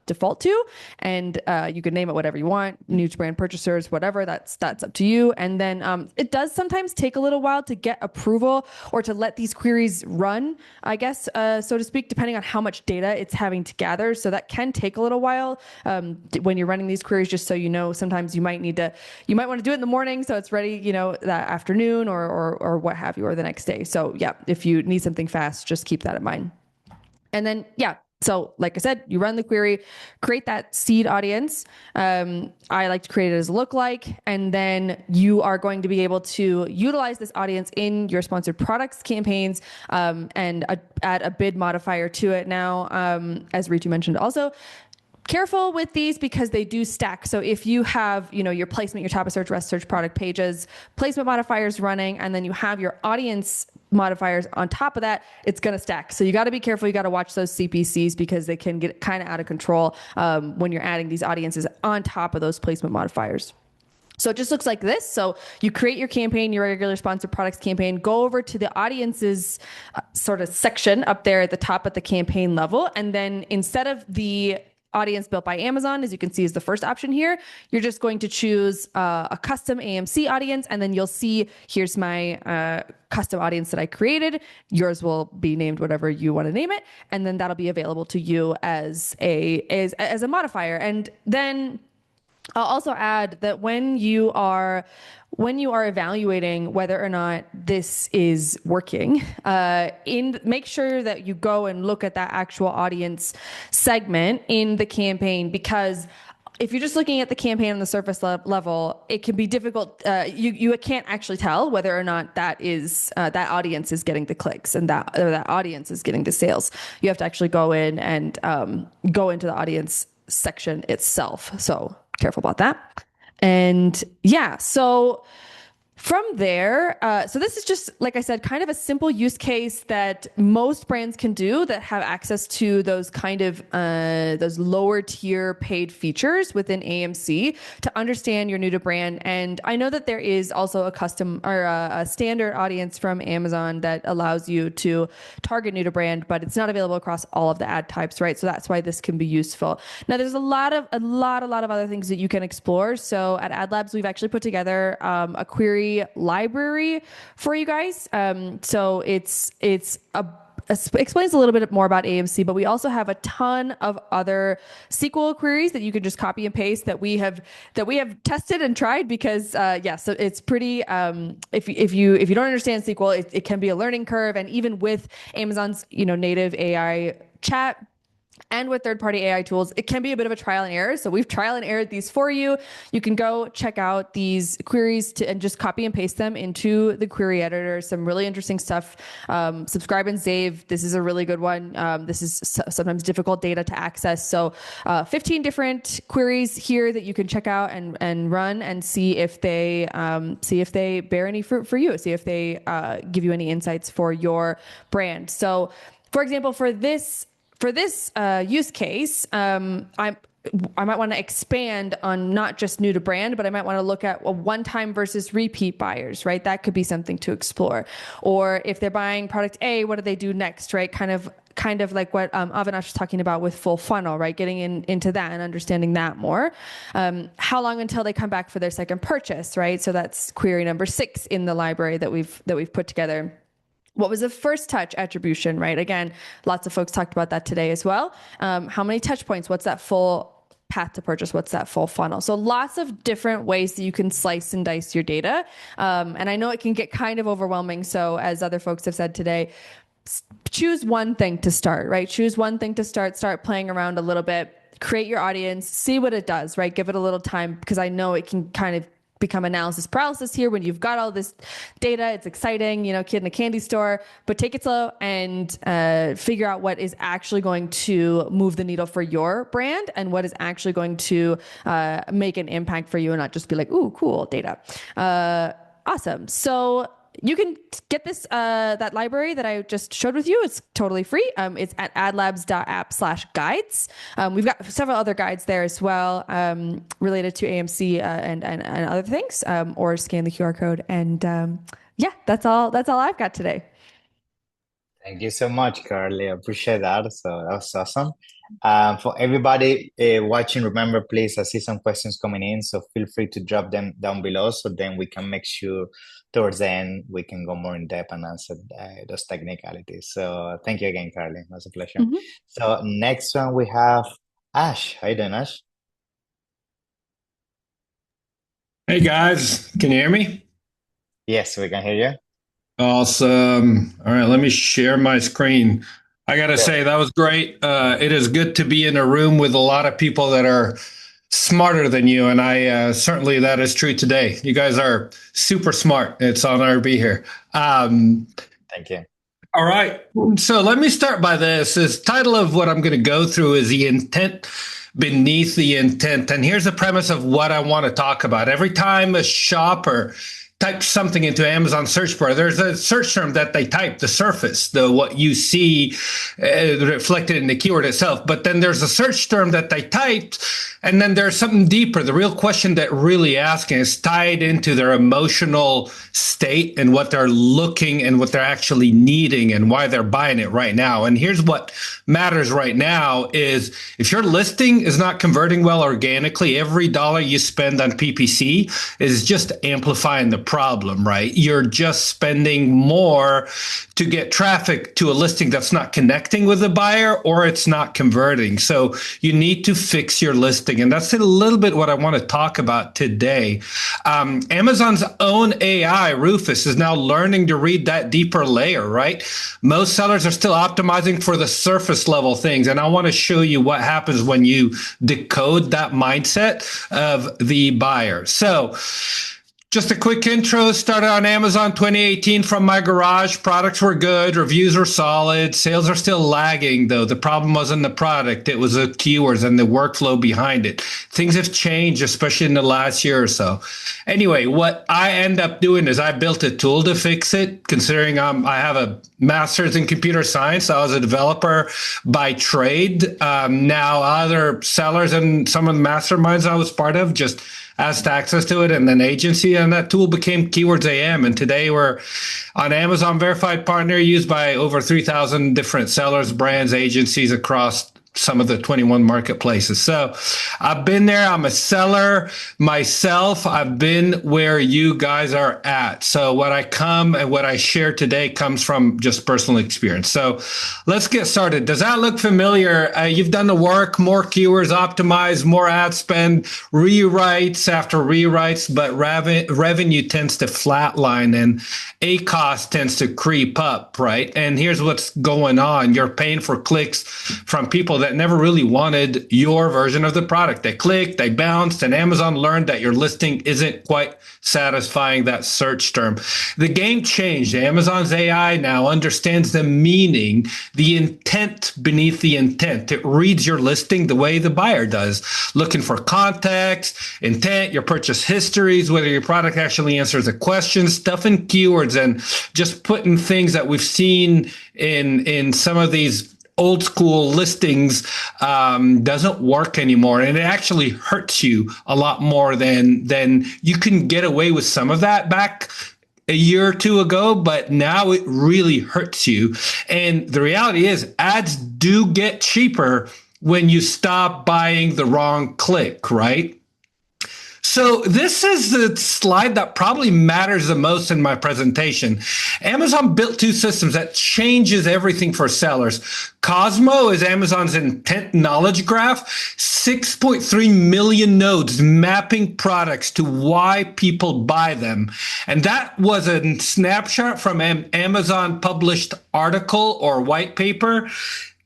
default to. And you can name it whatever you want, new to brand purchasers, whatever, that's up to you. And then it does sometimes take a little while to get approval or to let these queries run, I guess, so to speak, depending on how much data it's having to gather. So that can take a little while when you're running these queries, just so you know, sometimes you might want to do it in the morning so it's ready, that afternoon or what have you, or the next day. So yeah, if you need something fast, just keep that in mind. And then, so like I said, you run the query, create that seed audience. I like to create it as a lookalike, and then you are going to be able to utilize this audience in your sponsored products campaigns and add a bid modifier to it. Now, as Ritu mentioned also, careful with these because they do stack. So if you have, your placement, your top of search, rest search, product pages, placement modifiers running, and then you have your audience modifiers on top of that, it's going to stack. So you got to be careful. You got to watch those CPCs because they can get kind of out of control when you're adding these audiences on top of those placement modifiers. So it just looks like this. So you create your campaign, your regular sponsored products campaign, go over to the audiences sort of section up there at the top at the campaign level. And then instead of the audience built by Amazon, as you can see, is the first option here. You're just going to choose a custom AMC audience, and then you'll see, here's my custom audience that I created. Yours will be named whatever you want to name it, and then that'll be available to you as a modifier. And then I'll also add that when you are evaluating whether or not this is working, make sure that you go and look at that actual audience segment in the campaign, because if you're just looking at the campaign on the surface level, it can be difficult. You can't actually tell whether or not that audience is getting the clicks and that audience is getting the sales. You have to actually go in and go into the audience section itself. So careful about that. And so from there, so this is just, like I said, kind of a simple use case that most brands can do that have access to those kind of those lower tier paid features within AMC to understand your new to brand. And I know that there is also a custom or a standard audience from Amazon that allows you to target new to brand, but it's not available across all of the ad types, right? So that's why this can be useful. Now, there's a lot of other things that you can explore. So at AdLabs, we've actually put together a query library for you guys. So it explains a little bit more about AMC, but we also have a ton of other SQL queries that you can just copy and paste that we have tested and tried because so it's pretty if you don't understand SQL, it can be a learning curve. And even with Amazon's native AI chat and with third-party AI tools, it can be a bit of a trial and error. So we've trial and errored these for you. You can go check out these queries and just copy and paste them into the query editor. Some really interesting stuff. Subscribe and save. This is a really good one. This is sometimes difficult data to access. So 15 different queries here that you can check out and run and see if they bear any fruit for you. See if they give you any insights for your brand. So, for example, for this use case, I might want to expand on not just new to brand, but I might want to look at one-time versus repeat buyers, right? That could be something to explore. Or if they're buying product A, what do they do next, right? Kind of like what Avinash was talking about with full funnel, right? Getting into that and understanding that more. How long until they come back for their second purchase, right? So that's query number 6 in the library that we've put together. What was the first touch attribution, right? Again, lots of folks talked about that today as well. How many touch points? What's that full path to purchase? What's that full funnel? So lots of different ways that you can slice and dice your data. And I know it can get kind of overwhelming. So as other folks have said today, choose one thing to start, right? Choose one thing to start playing around a little bit, create your audience, see what it does, right? Give it a little time because I know it can kind of become analysis paralysis here when you've got all this data. It's exciting, kid in a candy store, but take it slow and figure out what is actually going to move the needle for your brand and what is actually going to make an impact for you and not just be like, ooh, cool data. Awesome. So you can get this that library that I just showed with you. It's totally free. It's at adlabs.app/guides. We've got several other guides there as well related to AMC and other things. Or scan the QR code. And that's all I've got today. Thank you so much, Carly. I appreciate that. So that was awesome. For everybody watching, remember, please, I see some questions coming in, so feel free to drop them down below so then we can make sure towards the end we can go more in depth and answer those technicalities. So thank you again, Carly. It was a pleasure. So next one we have Ash. How you doing, Ash? Hey guys, can you hear me? Yes, we can hear you. Awesome. All right, let me share my screen. I got to say, that was great. It is good to be in a room with a lot of people that are smarter than you. And I certainly that is true today. You guys are super smart. It's an honor to be here. Thank you. All right. So let me start by this. This title of what I'm going to go through is the intent beneath the intent. And here's the premise of what I want to talk about. Every time a shopper type something into Amazon search bar, there's a search term that they type, the surface, the what you see reflected in the keyword itself. But then there's a search term that they typed, and then there's something deeper. The real question that really asking is tied into their emotional state and what they're looking and what they're actually needing and why they're buying it right now. And here's what matters right now is if your listing is not converting well organically, every dollar you spend on PPC is just amplifying the problem, right? You're just spending more to get traffic to a listing that's not connecting with the buyer or it's not converting. So you need to fix your listing. And that's a little bit what I want to talk about today. Amazon's own AI, Rufus, is now learning to read that deeper layer, right? Most sellers are still optimizing for the surface level things. And I want to show you what happens when you decode that mindset of the buyer. So just a quick intro. Started on Amazon 2018 from my garage. Products were good. Reviews were solid. Sales are still lagging, though. The problem wasn't the product. It was the keywords and the workflow behind it. Things have changed, especially in the last year or so. Anyway, what I end up doing is I built a tool to fix it, considering I have a master's in computer science. I was a developer by trade. Now other sellers and some of the masterminds I was part of just asked access to it, and then agency, and that tool became Keywords.am. And today we're on Amazon verified partner, used by over 3,000 different sellers, brands, agencies across some of the 21 marketplaces. So I've been there. I'm a seller myself. I've been where you guys are at. So what I come and what I share today comes from just personal experience. So let's get started. Does that look familiar? You've done the work, more keywords optimized, more ad spend, rewrites after rewrites, but revenue tends to flatline and a cost tends to creep up, right? And here's what's going on. You're paying for clicks from people that never really wanted your version of the product. They clicked, they bounced, and Amazon learned that your listing isn't quite satisfying that search term. The game changed. Amazon's AI now understands the meaning, the intent beneath the intent. It reads your listing the way the buyer does, looking for context, intent, your purchase histories, whether your product actually answers the questions, stuff in keywords, and just putting things that we've seen in some of these old school listings doesn't work anymore. And it actually hurts you a lot more than you can get away with some of that back a year or two ago, but now it really hurts you. And the reality is ads do get cheaper when you stop buying the wrong click, right? So this is the slide that probably matters the most in my presentation. Amazon built two systems that changes everything for sellers. Cosmo is Amazon's intent knowledge graph, 6.3 million nodes mapping products to why people buy them. And that was a snapshot from an Amazon published article or white paper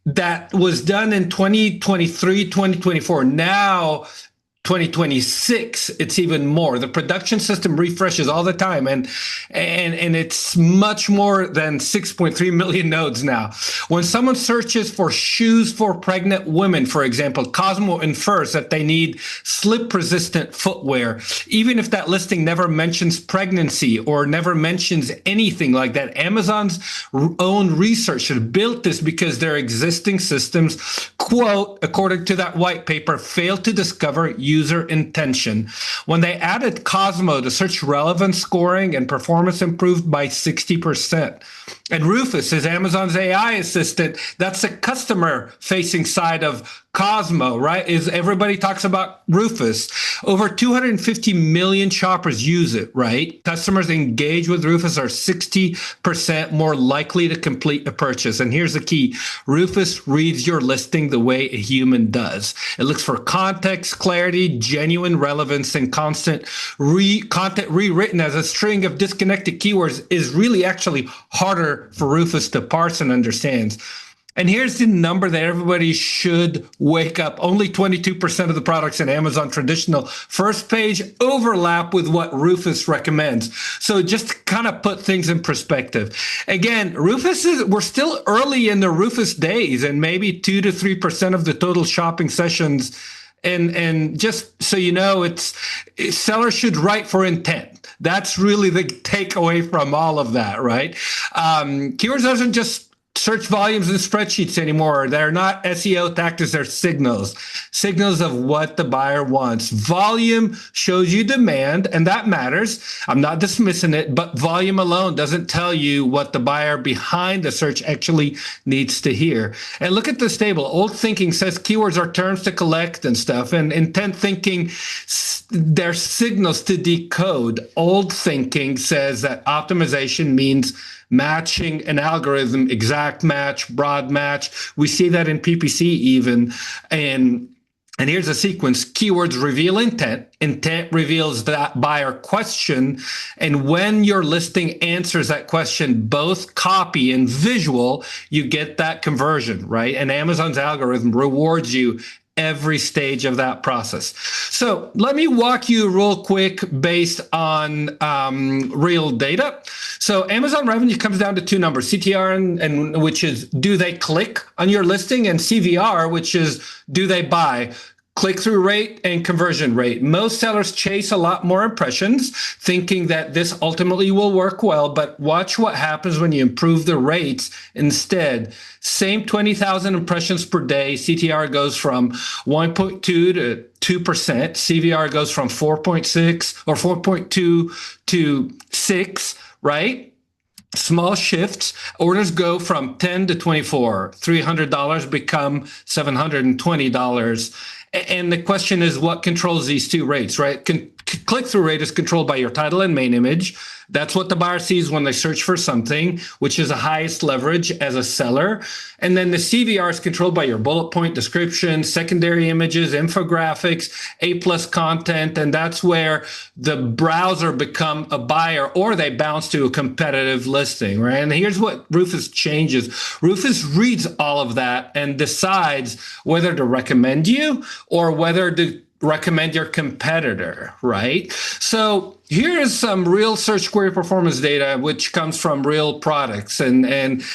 that was done in 2023, 2024. Now, 2026, it's even more. The production system refreshes all the time, and it's much more than 6.3 million nodes now. When someone searches for shoes for pregnant women, for example, Cosmo infers that they need slip-resistant footwear, even if that listing never mentions pregnancy or never mentions anything like that. Amazon's own research has built this because their existing systems quote, according to that white paper, failed to discover user intention. When they added Cosmo, the search relevance scoring and performance improved by 60%. And Rufus is Amazon's AI assistant. That's the customer-facing side of Cosmo, right? Is everybody talks about Rufus. Over 250 million shoppers use it, right? Customers engaged with Rufus are 60% more likely to complete a purchase. And here's the key. Rufus reads your listing the way a human does. It looks for context, clarity, genuine relevance, and content rewritten as a string of disconnected keywords is really actually harder for Rufus to parse and understand. And here's the number that everybody should wake up. Only 22% of the products in Amazon traditional first page overlap with what Rufus recommends. So just to kind of put things in perspective. Again, we're still early in the Rufus days, and maybe 2 to 3% of the total shopping sessions. And just so you know, sellers should write for intent. That's really the takeaway from all of that, right? Keywords doesn't just search volumes and spreadsheets anymore. They're not SEO tactics, they're signals of what the buyer wants. Volume shows you demand, and that matters. I'm not dismissing it, but volume alone doesn't tell you what the buyer behind the search actually needs to hear. And look at this table. Old thinking says keywords are terms to collect and stuff, and intent thinking, they're signals to decode. Old thinking says that optimization means matching an algorithm, exact match, broad match. We see that in PPC even. And here's a sequence. Keywords reveal intent. Intent reveals that buyer question. And when your listing answers that question, both copy and visual, you get that conversion, right? And Amazon's algorithm rewards you every stage of that process. So let me walk you real quick based on real data. So Amazon revenue comes down to two numbers, CTR, and which is do they click on your listing, and CVR, which is do they buy. Click-through rate and conversion rate. Most sellers chase a lot more impressions, thinking that this ultimately will work well, but watch what happens when you improve the rates instead. Same 20,000 impressions per day, CTR goes from 1.2 to 2%. CVR goes from 4.6 or 4.2 to 6, right? Small shifts, orders go from 10 to 24, $300 become $720. And the question is, what controls these two rates, right? Click-through rate is controlled by your title and main image. That's what the buyer sees when they search for something, which is the highest leverage as a seller. And then the CVR is controlled by your bullet point description, secondary images, infographics, A+ content. And that's where the browser become a buyer, or they bounce to a competitive listing, right? And here's what Rufus changes. Rufus reads all of that and decides whether to recommend you or whether to recommend your competitor, right? So here is some real search query performance data, which comes from real products. And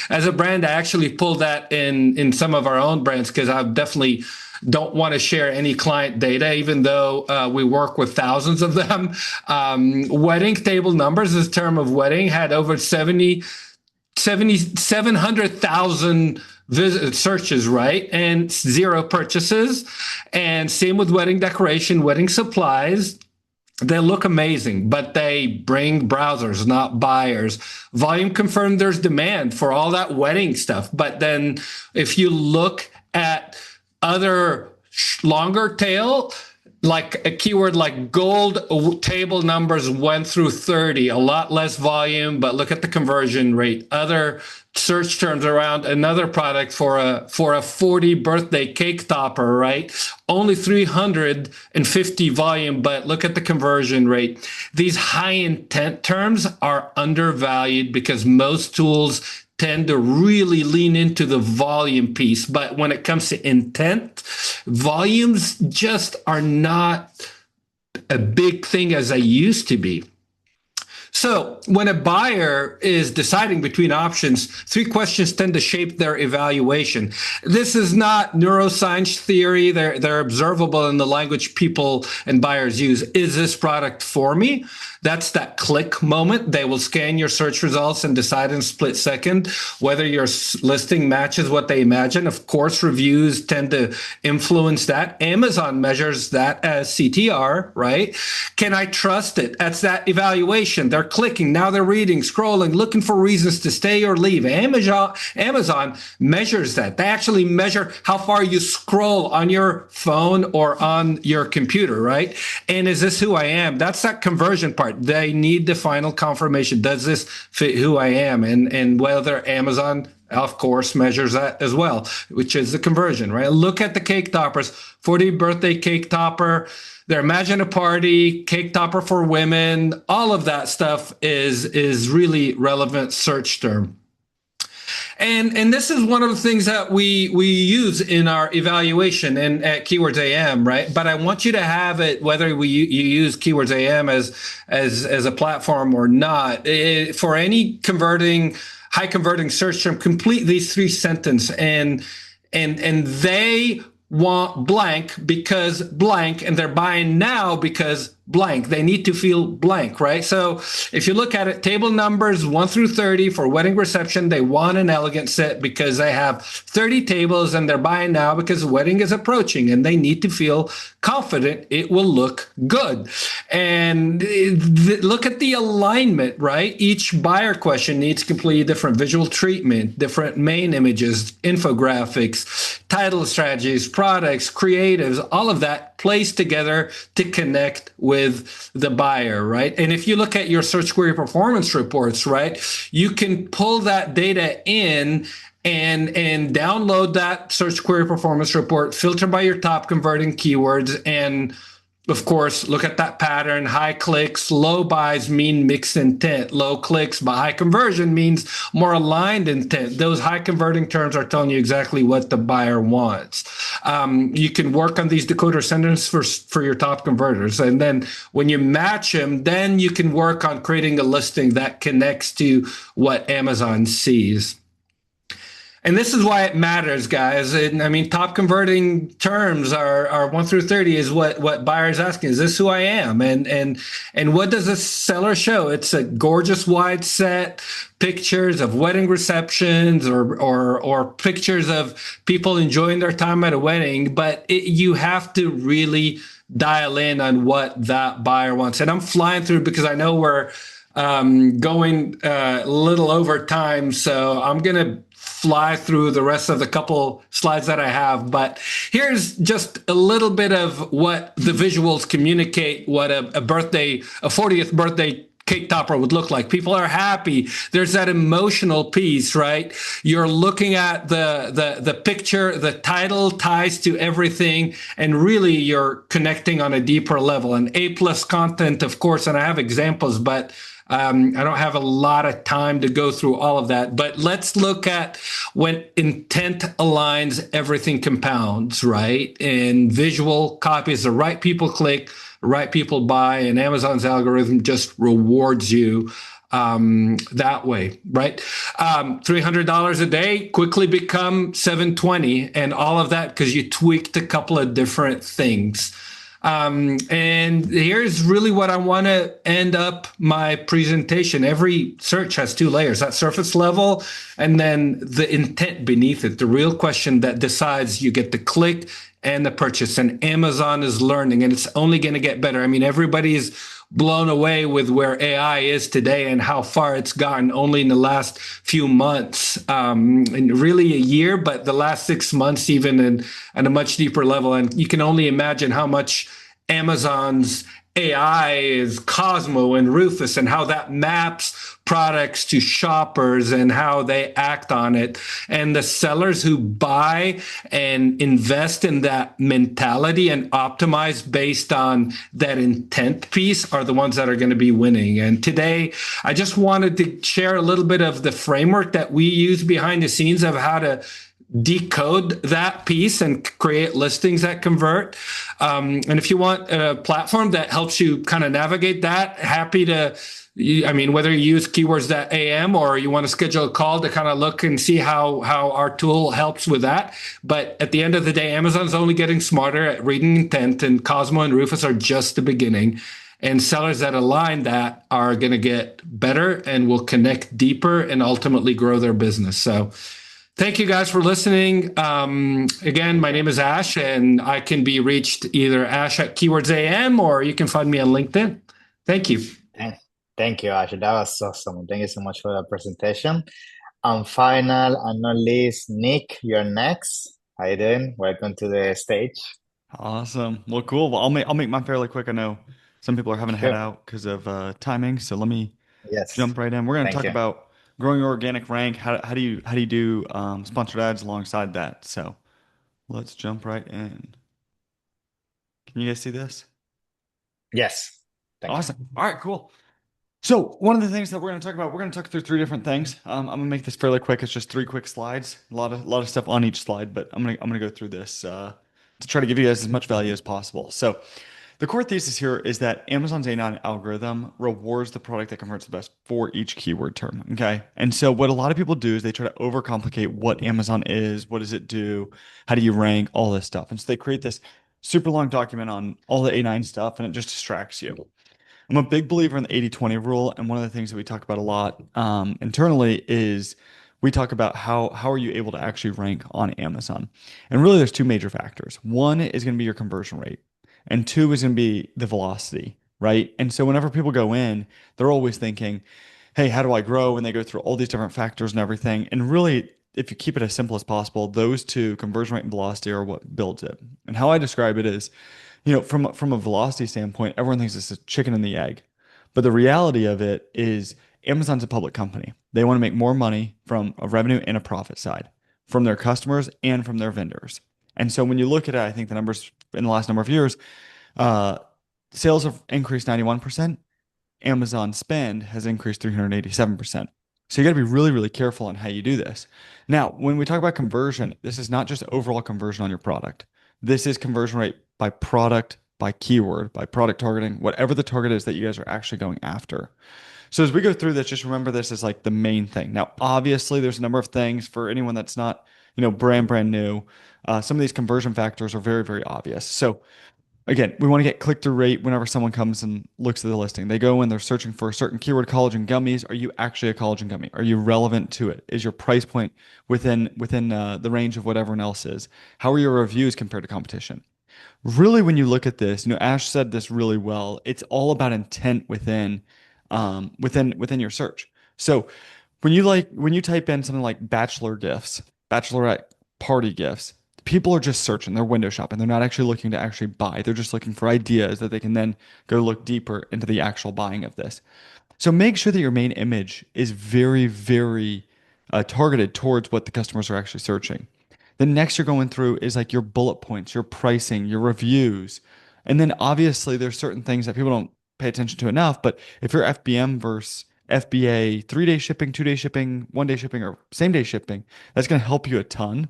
as a brand, I actually pulled that in some of our own brands, because I definitely don't want to share any client data, even though we work with thousands of them. Wedding table numbers, this term of wedding, had over 700,000 searches, right? And 0 purchases. And same with wedding decoration, wedding supplies. They look amazing, but they bring browsers, not buyers. Volume confirmed there's demand for all that wedding stuff. But then if you look at other longer tail, like a keyword like gold, table numbers went through 30, a lot less volume, but look at the conversion rate. Other search terms around another product for a 40 birthday cake topper, right? Only 350 volume, but look at the conversion rate. These high intent terms are undervalued because most tools tend to really lean into the volume piece. But when it comes to intent, volumes just are not a big thing as they used to be. So when a buyer is deciding between options, 3 questions tend to shape their evaluation. This is not neuroscience theory. They're observable in the language people and buyers use. Is this product for me? That's that click moment. They will scan your search results and decide in a split second whether your listing matches what they imagine. Of course, reviews tend to influence that. Amazon measures that as CTR, right? Can I trust it? That's that evaluation. They're clicking. Now they're reading, scrolling, looking for reasons to stay or leave. Amazon measures that. They actually measure how far you scroll on your phone or on your computer, right? And is this who I am? That's that conversion part. They need the final confirmation. Does this fit who I am? And whether Amazon, of course, measures that as well, which is the conversion, right? Look at the cake toppers. 40th birthday cake topper. Their Imagine a Party, cake topper for women. All of that stuff is really relevant search term. And this is one of the things that we use in our evaluation and at Keywords.am, right? But I want you to have it, whether you use Keywords.am as a platform or not. For any high converting search term, complete these 3 sentences and they want blank because blank, and they're buying now because blank. They need to feel blank, right? So if you look at it, table numbers 1 through 30 for wedding reception, they want an elegant set because they have 30 tables and they're buying now because the wedding is approaching and they need to feel confident it will look good. And look at the alignment, right? Each buyer question needs completely different visual treatment, different main images, infographics, title strategies, products, creatives, all of that plays together to connect with the buyer, right? And if you look at your search query performance reports, right, you can pull that data in and download that search query performance report, filter by your top converting keywords, and of course, look at that pattern. High clicks, low buys mean mixed intent. Low clicks but high conversion means more aligned intent. Those high converting terms are telling you exactly what the buyer wants. You can work on these decoder sentences for your top converters. And then when you match them, then you can work on creating a listing that connects to what Amazon sees. And this is why it matters, guys. I mean, top converting terms are 1 through 30 is what buyers asking. Is this who I am? And what does a seller show? It's a gorgeous wide set, pictures of wedding receptions or pictures of people enjoying their time at a wedding. But you have to really dial in on what that buyer wants. And I'm flying through because I know we're going a little over time. So I'm going to fly through the rest of the couple slides that I have, but here's just a little bit of what the visuals communicate, what a 40th birthday cake topper would look like. People are happy. There's that emotional piece, right? You're looking at the picture, the title ties to everything, and really you're connecting on a deeper level. And A+ content, of course, and I have examples, but I don't have a lot of time to go through all of that, but let's look at when intent aligns, everything compounds, right? And visual copies, the right people click, the right people buy, and Amazon's algorithm just rewards you that way, right? $300 a day quickly become $720, and all of that because you tweaked a couple of different things. And here's really what I want to end up my presentation. Every search has 2 layers, that surface level and then the intent beneath it, the real question that decides you get the click and the purchase. And Amazon is learning, and it's only going to get better. I mean, everybody's blown away with where AI is today and how far it's gotten only in the last few months, and really a year, but the last 6 months, even at a much deeper level. And you can only imagine how much Amazon's AI is Cosmo and Rufus, and how that maps products to shoppers and how they act on it. And the sellers who buy and invest in that mentality and optimize based on that intent piece are the ones that are going to be winning. And today, I just wanted to share a little bit of the framework that we use behind the scenes of how to decode that piece and create listings that convert. And if you want a platform that helps you kind of navigate that, happy to, I mean, whether you use Keywords.am or you want to schedule a call to kind of look and see how our tool helps with that. But at the end of the day, Amazon's only getting smarter at reading intent, and Cosmo and Rufus are just the beginning. And sellers that align that are going to get better and will connect deeper and ultimately grow their business. So thank you guys for listening. Again, my name is Ash, and I can be reached either Ash at Keywords.am, or you can find me on LinkedIn. Thank you. Thank you, Ash. That was awesome. Thank you so much for that presentation. Final and not least, Nick, you're next. How you doing? Welcome to the stage. Awesome. Well, cool. Well, I'll make mine fairly quick. I know some people are having to head out because of timing, so let me jump right in. We're going to talk about growing your organic rank. How do you do sponsored ads alongside that? So let's jump right in. Can you guys see this? Yes. Awesome. All right, cool. So one of the things that we're going to talk about, we're going to talk through three different things. I'm going to make this fairly quick. It's just 3 quick slides. A lot of stuff on each slide, but I'm going to go through this to try to give you guys as much value as possible. So the core thesis here is that Amazon's A9 algorithm rewards the product that converts the best for each keyword term. Okay. And so what a lot of people do is they try to overcomplicate what Amazon is, what does it do, how do you rank, all this stuff. And so they create this super long document on all the A9 stuff, and it just distracts you. I'm a big believer in the 80-20 rule, and one of the things that we talk about a lot internally is we talk about how are you able to actually rank on Amazon. And really there's 2 major factors. One is going to be your conversion rate, and 2 is going to be the velocity, right? And so whenever people go in, they're always thinking, hey, how do I grow? And they go through all these different factors and everything. And really, if you keep it as simple as possible, those 2, conversion rate and velocity, are what builds it. And how I describe it is, from a velocity standpoint, everyone thinks it's a chicken and the egg. But the reality of it is Amazon's a public company. They want to make more money from a revenue and a profit side, from their customers and from their vendors. And so when you look at it, I think the numbers in the last number of years, sales have increased 91%. Amazon spend has increased 387%. So you got to be really, really careful on how you do this. Now, when we talk about conversion, this is not just overall conversion on your product. This is conversion rate by product, by keyword, by product targeting, whatever the target is that you guys are actually going after. So as we go through this, just remember this is like the main thing. Now, obviously, there's a number of things for anyone that's not, brand new. Some of these conversion factors are very, very obvious. So again, we want to get click-through rate whenever someone comes and looks at the listing. They go in, they're searching for a certain keyword, collagen gummies. Are you actually a collagen gummy? Are you relevant to it? Is your price point within the range of what everyone else is? How are your reviews compared to competition? Really, when you look at this, Ash said this really well. It's all about intent within your search. So when you type in something like bachelor gifts, bachelorette party gifts, people are just searching, they're window shopping. They're not actually looking to actually buy. They're just looking for ideas that they can then go look deeper into the actual buying of this. So make sure that your main image is very, very targeted towards what the customers are actually searching. The next you're going through is like your bullet points, your pricing, your reviews. And then obviously there's certain things that people don't pay attention to enough, but if you're FBM versus FBA, 3-day shipping, 2-day shipping, 1-day shipping, or same-day shipping, that's going to help you a ton.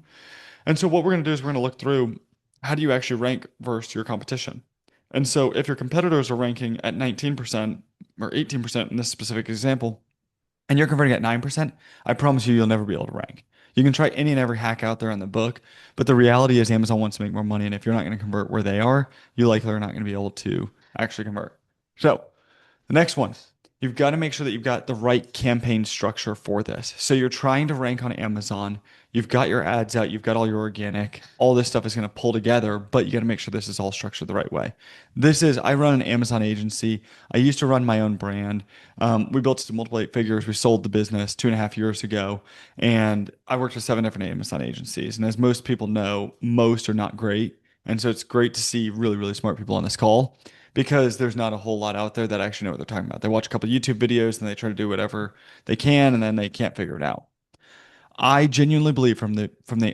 And so what we're going to do is we're going to look through how do you actually rank versus your competition. And so if your competitors are ranking at 19% or 18% in this specific example, and you're converting at 9%, I promise you'll never be able to rank. You can try any and every hack out there in the book, but the reality is Amazon wants to make more money. And if you're not going to convert where they are, you likely are not going to be able to actually convert. So the next one, you've got to make sure that you've got the right campaign structure for this. So you're trying to rank on Amazon. You've got your ads out. You've got all your organic. All this stuff is going to pull together, but you got to make sure this is all structured the right way. I run an Amazon agency. I used to run my own brand. We built to multiple 8 figures. We sold the business 2.5 years ago. And I worked with 7 different Amazon agencies. And as most people know, most are not great. And so it's great to see really, really smart people on this call, because there's not a whole lot out there that actually know what they're talking about. They watch a couple of YouTube videos and they try to do whatever they can, and then they can't figure it out. I genuinely believe from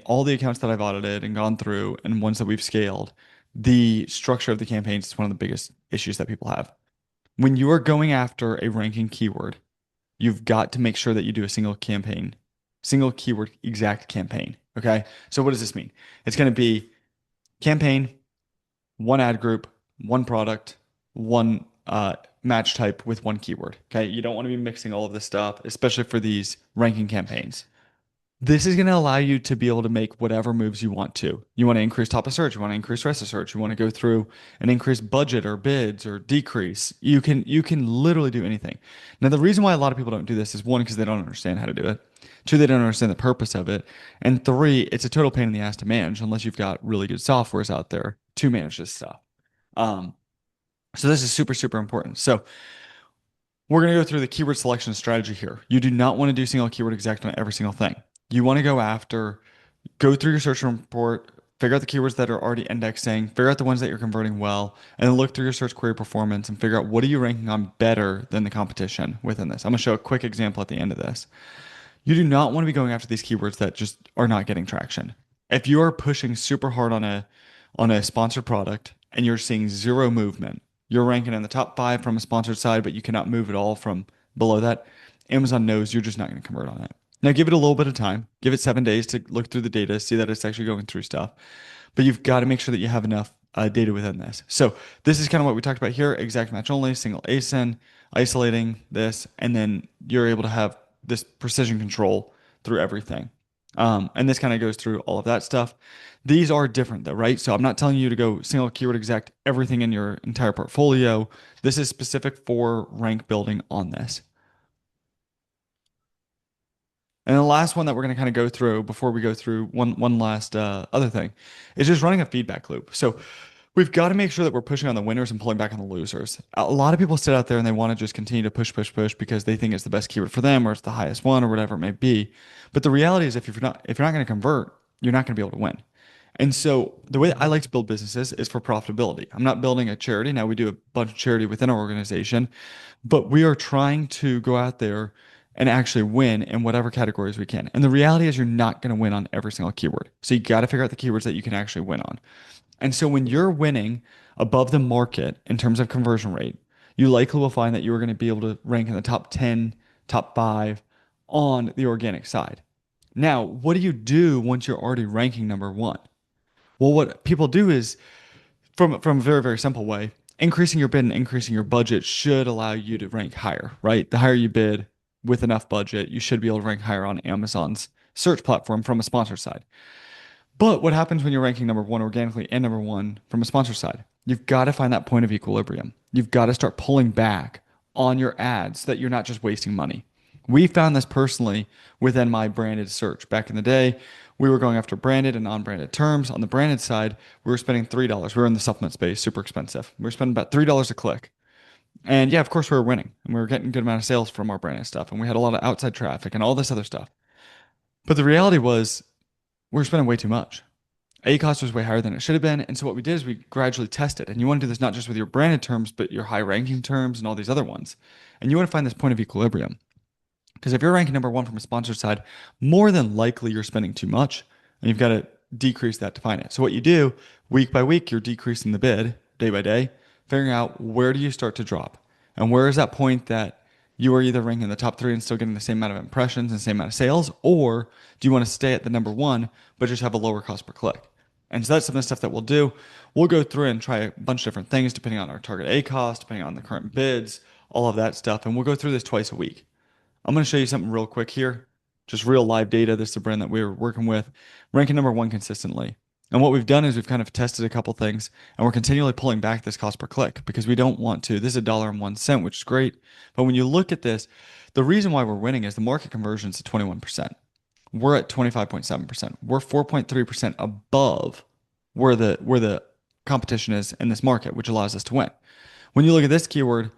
all the accounts that I've audited and gone through and ones that we've scaled, the structure of the campaigns is one of the biggest issues that people have. When you are going after a ranking keyword, you've got to make sure that you do a single keyword exact campaign. Okay. So what does this mean? It's going to be campaign, one ad group, one product, one match type with one keyword. Okay. You don't want to be mixing all of this stuff, especially for these ranking campaigns. This is going to allow you to be able to make whatever moves you want to. You want to increase top of search, you want to increase rest of search, you want to go through and increase budget or bids or decrease. You can literally do anything. Now, the reason why a lot of people don't do this is one, because they don't understand how to do it. Two, they don't understand the purpose of it. And three, it's a total pain in the ass to manage unless you've got really good softwares out there to manage this stuff. So this is super, super important. So we're going to go through the keyword selection strategy here. You do not want to do single keyword exact on every single thing. You want to go through your search report, figure out the keywords that are already indexing, figure out the ones that you're converting well, and then look through your search query performance and figure out what are you ranking on better than the competition within this. I'm going to show a quick example at the end of this. You do not want to be going after these keywords that just are not getting traction. If you are pushing super hard on a sponsored product and you're seeing zero movement, you're ranking in the top 5 from a sponsored side, but you cannot move at all from below that, Amazon knows you're just not going to convert on it. Now give it a little bit of time. Give it 7 days to look through the data, see that it's actually going through stuff. But you've got to make sure that you have enough data within this. So this is kind of what we talked about here: exact match only, single ASIN, isolating this, and then you're able to have this precision control through everything. And this kind of goes through all of that stuff. These are different though, right? So I'm not telling you to go single keyword exact everything in your entire portfolio. This is specific for rank building on this. And the last one that we're going to kind of go through before we go through one last other thing is just running a feedback loop. So we've got to make sure that we're pushing on the winners and pulling back on the losers. A lot of people sit out there and they want to just continue to push because they think it's the best keyword for them or it's the highest one or whatever it may be. But the reality is if you're not going to convert, you're not going to be able to win. And so the way that I like to build businesses is for profitability. I'm not building a charity. Now we do a bunch of charity within our organization, but we are trying to go out there and actually win in whatever categories we can. And the reality is you're not going to win on every single keyword. So you got to figure out the keywords that you can actually win on. And so when you're winning above the market in terms of conversion rate, you likely will find that you're going to be able to rank in the top 10, top 5 on the organic side. Now, what do you do once you're already ranking number 1? Well, what people do is from a very, very simple way, increasing your bid and increasing your budget should allow you to rank higher, right? The higher you bid with enough budget, you should be able to rank higher on Amazon's search platform from a sponsor side. But what happens when you're ranking number 1 organically and number 1 from a sponsor side? You've got to find that point of equilibrium. You've got to start pulling back on your ads so that you're not just wasting money. We found this personally within my branded search. Back in the day, we were going after branded and non-branded terms. On the branded side, we were spending $3. We were in the supplement space, super expensive. We were spending about $3 a click. And yeah, of course we were winning and we were getting a good amount of sales from our branded stuff. And we had a lot of outside traffic and all this other stuff. But the reality was we were spending way too much. A-cost was way higher than it should have been. And so what we did is we gradually tested. And you want to do this not just with your branded terms, but your high ranking terms and all these other ones. And you want to find this point of equilibrium. Because if you're ranking number 1 from a sponsored side, more than likely you're spending too much and you've got to decrease that to find it. So what you do week by week, you're decreasing the bid day by day, figuring out where do you start to drop and where is that point that you are either ranking in the top 3 and still getting the same amount of impressions and same amount of sales, or do you want to stay at the number 1 but just have a lower cost per click? And so that's some of the stuff that we'll do. We'll go through and try a bunch of different things depending on our target A-cost, depending on the current bids, all of that stuff. And we'll go through this twice a week. I'm going to show you something real quick here. Just real live data. This is a brand that we were working with, ranking number 1 consistently. And what we've done is we've kind of tested a couple things and we're continually pulling back this cost per click because we don't want to. This is $1.01, which is great. But when you look at this, the reason why we're winning is the market conversion is at 21%. We're at 25.7%. We're 4.3% above where the competition is in this market, which allows us to win. When you look at this keyword,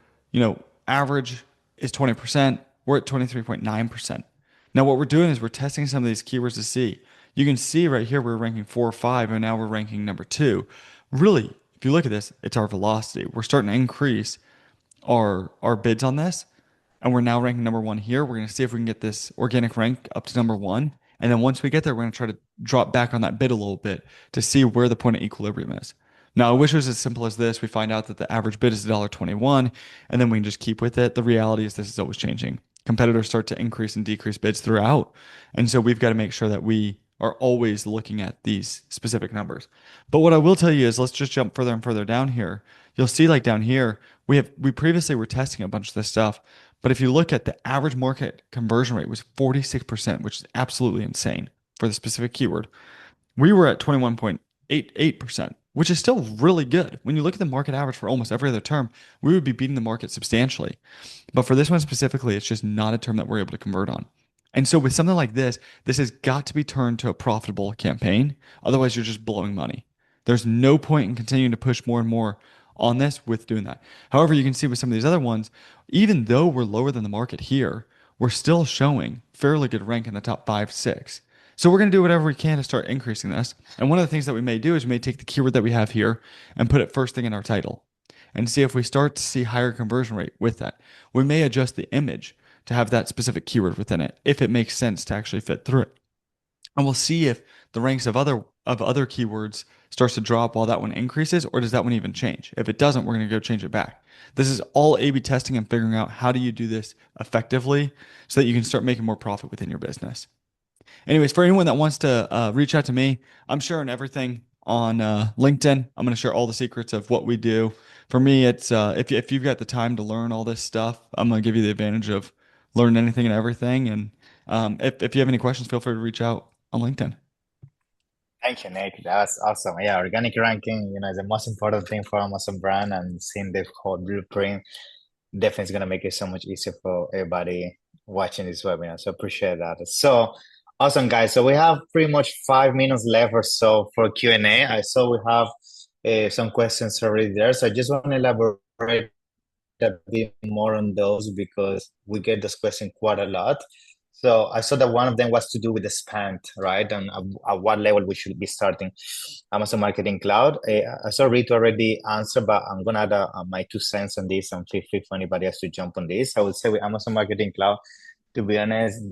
average is 20%. We're at 23.9%. Now what we're doing is we're testing some of these keywords to see. You can see right here we're ranking 4 or 5 and now we're ranking number 2. Really, if you look at this, it's our velocity. We're starting to increase our bids on this and we're now ranking number 1 here. We're going to see if we can get this organic rank up to number 1. And then once we get there, we're going to try to drop back on that bid a little bit to see where the point of equilibrium is. Now, I wish it was as simple as this. We find out that the average bid is $1.21 and then we can just keep with it. The reality is this is always changing. Competitors start to increase and decrease bids throughout. And so we've got to make sure that we are always looking at these specific numbers. But what I will tell you is let's just jump further and further down here. You'll see like down here, we previously were testing a bunch of this stuff, but if you look at the average market conversion rate was 46%, which is absolutely insane for the specific keyword. We were at 21.88%, which is still really good. When you look at the market average for almost every other term, we would be beating the market substantially. But for this one specifically, it's just not a term that we're able to convert on. And so with something like this has got to be turned to a profitable campaign. Otherwise, you're just blowing money. There's no point in continuing to push more and more on this with doing that. However, you can see with some of these other ones, even though we're lower than the market here, we're still showing fairly good rank in the top 5, 6. So we're going to do whatever we can to start increasing this. And one of the things that we may do is we may take the keyword that we have here and put it first thing in our title and see if we start to see higher conversion rate with that. We may adjust the image to have that specific keyword within it if it makes sense to actually fit through it. And we'll see if the ranks of other keywords starts to drop while that one increases, or does that one even change? If it doesn't, we're going to go change it back. This is all A/B testing and figuring out how do you do this effectively so that you can start making more profit within your business. Anyways, for anyone that wants to reach out to me, I'm sharing everything on LinkedIn. I'm going to share all the secrets of what we do. For me, it's if you've got the time to learn all this stuff, I'm going to give you the advantage of learning anything and everything. And if you have any questions, feel free to reach out on LinkedIn. Thank you, Nick. That's awesome. Yeah, organic ranking, is the most important thing for Amazon brand, and seeing the whole blueprint definitely is going to make it so much easier for everybody watching this webinar. So appreciate that. So awesome, guys. So we have pretty much 5 minutes left or so for Q&A. I saw we have some questions already there. So I just want to elaborate a bit more on those because we get this question quite a lot. So I saw that one of them was to do with the spend, right? And at what level we should be starting Amazon Marketing Cloud. I saw Ritu already answered, but I'm going to add my 2 cents on this and feel free for anybody else to jump on this. I would say with Amazon Marketing Cloud, to be honest,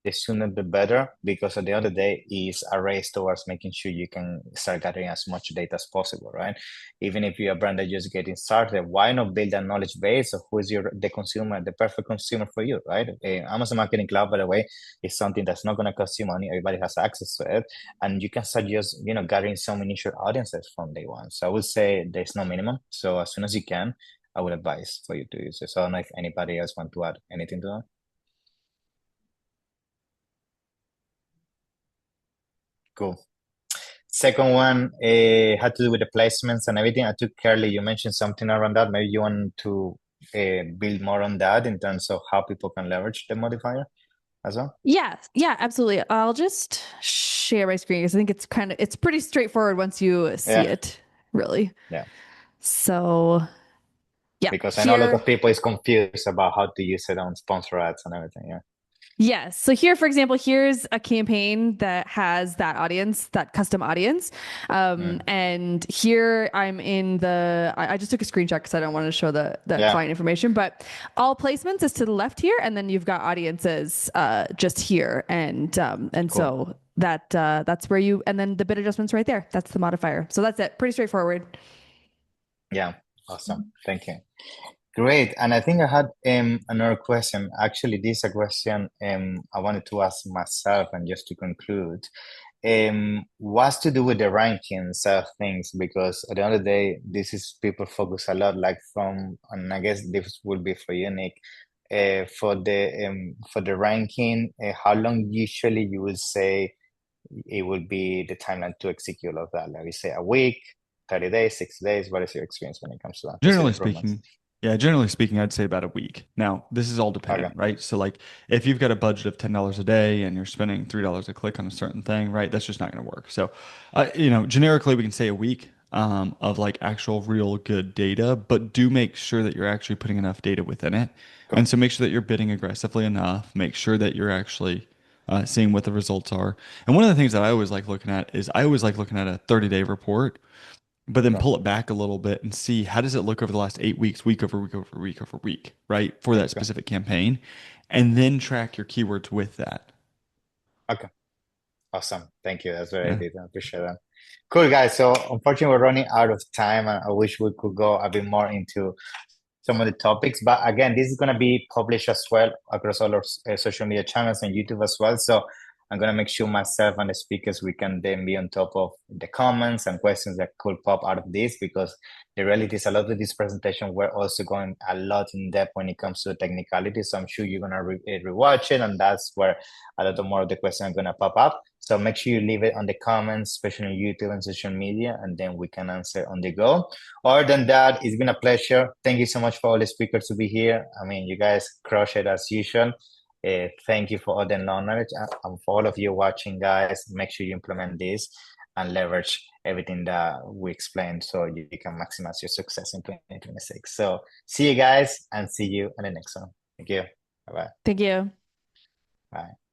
the sooner the better, because at the end of the day is a race towards making sure you can start gathering as much data as possible, right? Even if you're a brand that just getting started, why not build a knowledge base of who is the consumer, the perfect consumer for you, right? Amazon Marketing Cloud, by the way, is something that's not going to cost you money. Everybody has access to it, and you can start just gathering some initial audiences from day one. So I would say there's no minimum. So as soon as you can, I would advise for you to use it. So I don't know if anybody else want to add anything to that. Cool. Second one had to do with the placements and everything. I took Carly, you mentioned something around that. Maybe you want to build more on that in terms of how people can leverage the modifier as well? Yeah, absolutely. I'll just share my screen because I think it's pretty straightforward once you see it, really. Yeah. So yeah. Because I know a lot of people is confused about how to use it on sponsor ads and everything. Yeah. Yes. So here, for example, here's a campaign that has that audience, that custom audience. And here I'm in I just took a screenshot because I don't want to show the client information, but all placements is to the left here. And then you've got audiences just here. And cool. So that's where and then the bid adjustments right there. That's the modifier. So that's it. Pretty straightforward. Yeah. Awesome. Thank you. Great. And I think I had another question. Actually, this is a question I wanted to ask myself, and just to conclude, was to do with the rankings of things, because at the end of the day, this is people focus a lot, and I guess this will be for you, Nick, for the ranking, how long usually you would say it will be the timeline to execute all of that? Like we say a week, 30 days, 60 days. What is your experience when it comes to that? Generally speaking, I'd say about a week. Now, this is all dependent, right? So like if you've got a budget of $10 a day and you're spending $3 a click on a certain thing, right? That's just not going to work. So, generically we can say a week of like actual real good data, but do make sure that you're actually putting enough data within it. Cool. And so make sure that you're bidding aggressively enough, make sure that you're actually seeing what the results are. And one of the things that I always like looking at is I always like looking at a 30-day report, but then pull it back a little bit and see how does it look over the last 8 weeks, week over week over week over week, right? For that specific campaign, and then track your keywords with that. Okay. Awesome. Thank you. That's very good. I appreciate that. Cool, guys. So unfortunately, we're running out of time. I wish we could go a bit more into some of the topics. But again, this is going to be published as well across all our social media channels and YouTube as well. So I'm going to make sure myself and the speakers, we can then be on top of the comments and questions that could pop out of this, because the reality is a lot of this presentation, we're also going a lot in depth when it comes to technicality. So I'm sure you're going to rewatch it, and that's where a lot more of the questions are going to pop up. So make sure you leave it on the comments, especially on YouTube and social media, and then we can answer on the go. Other than that, it's been a pleasure. Thank you so much for all the speakers to be here. I mean, you guys crush it as usual. Thank you for all the knowledge, and for all of you watching, guys. Make sure you implement this and leverage everything that we explained so you can maximize your success in 2026. So see you guys, and see you in the next one. Thank you. Bye-bye. Thank you. Bye.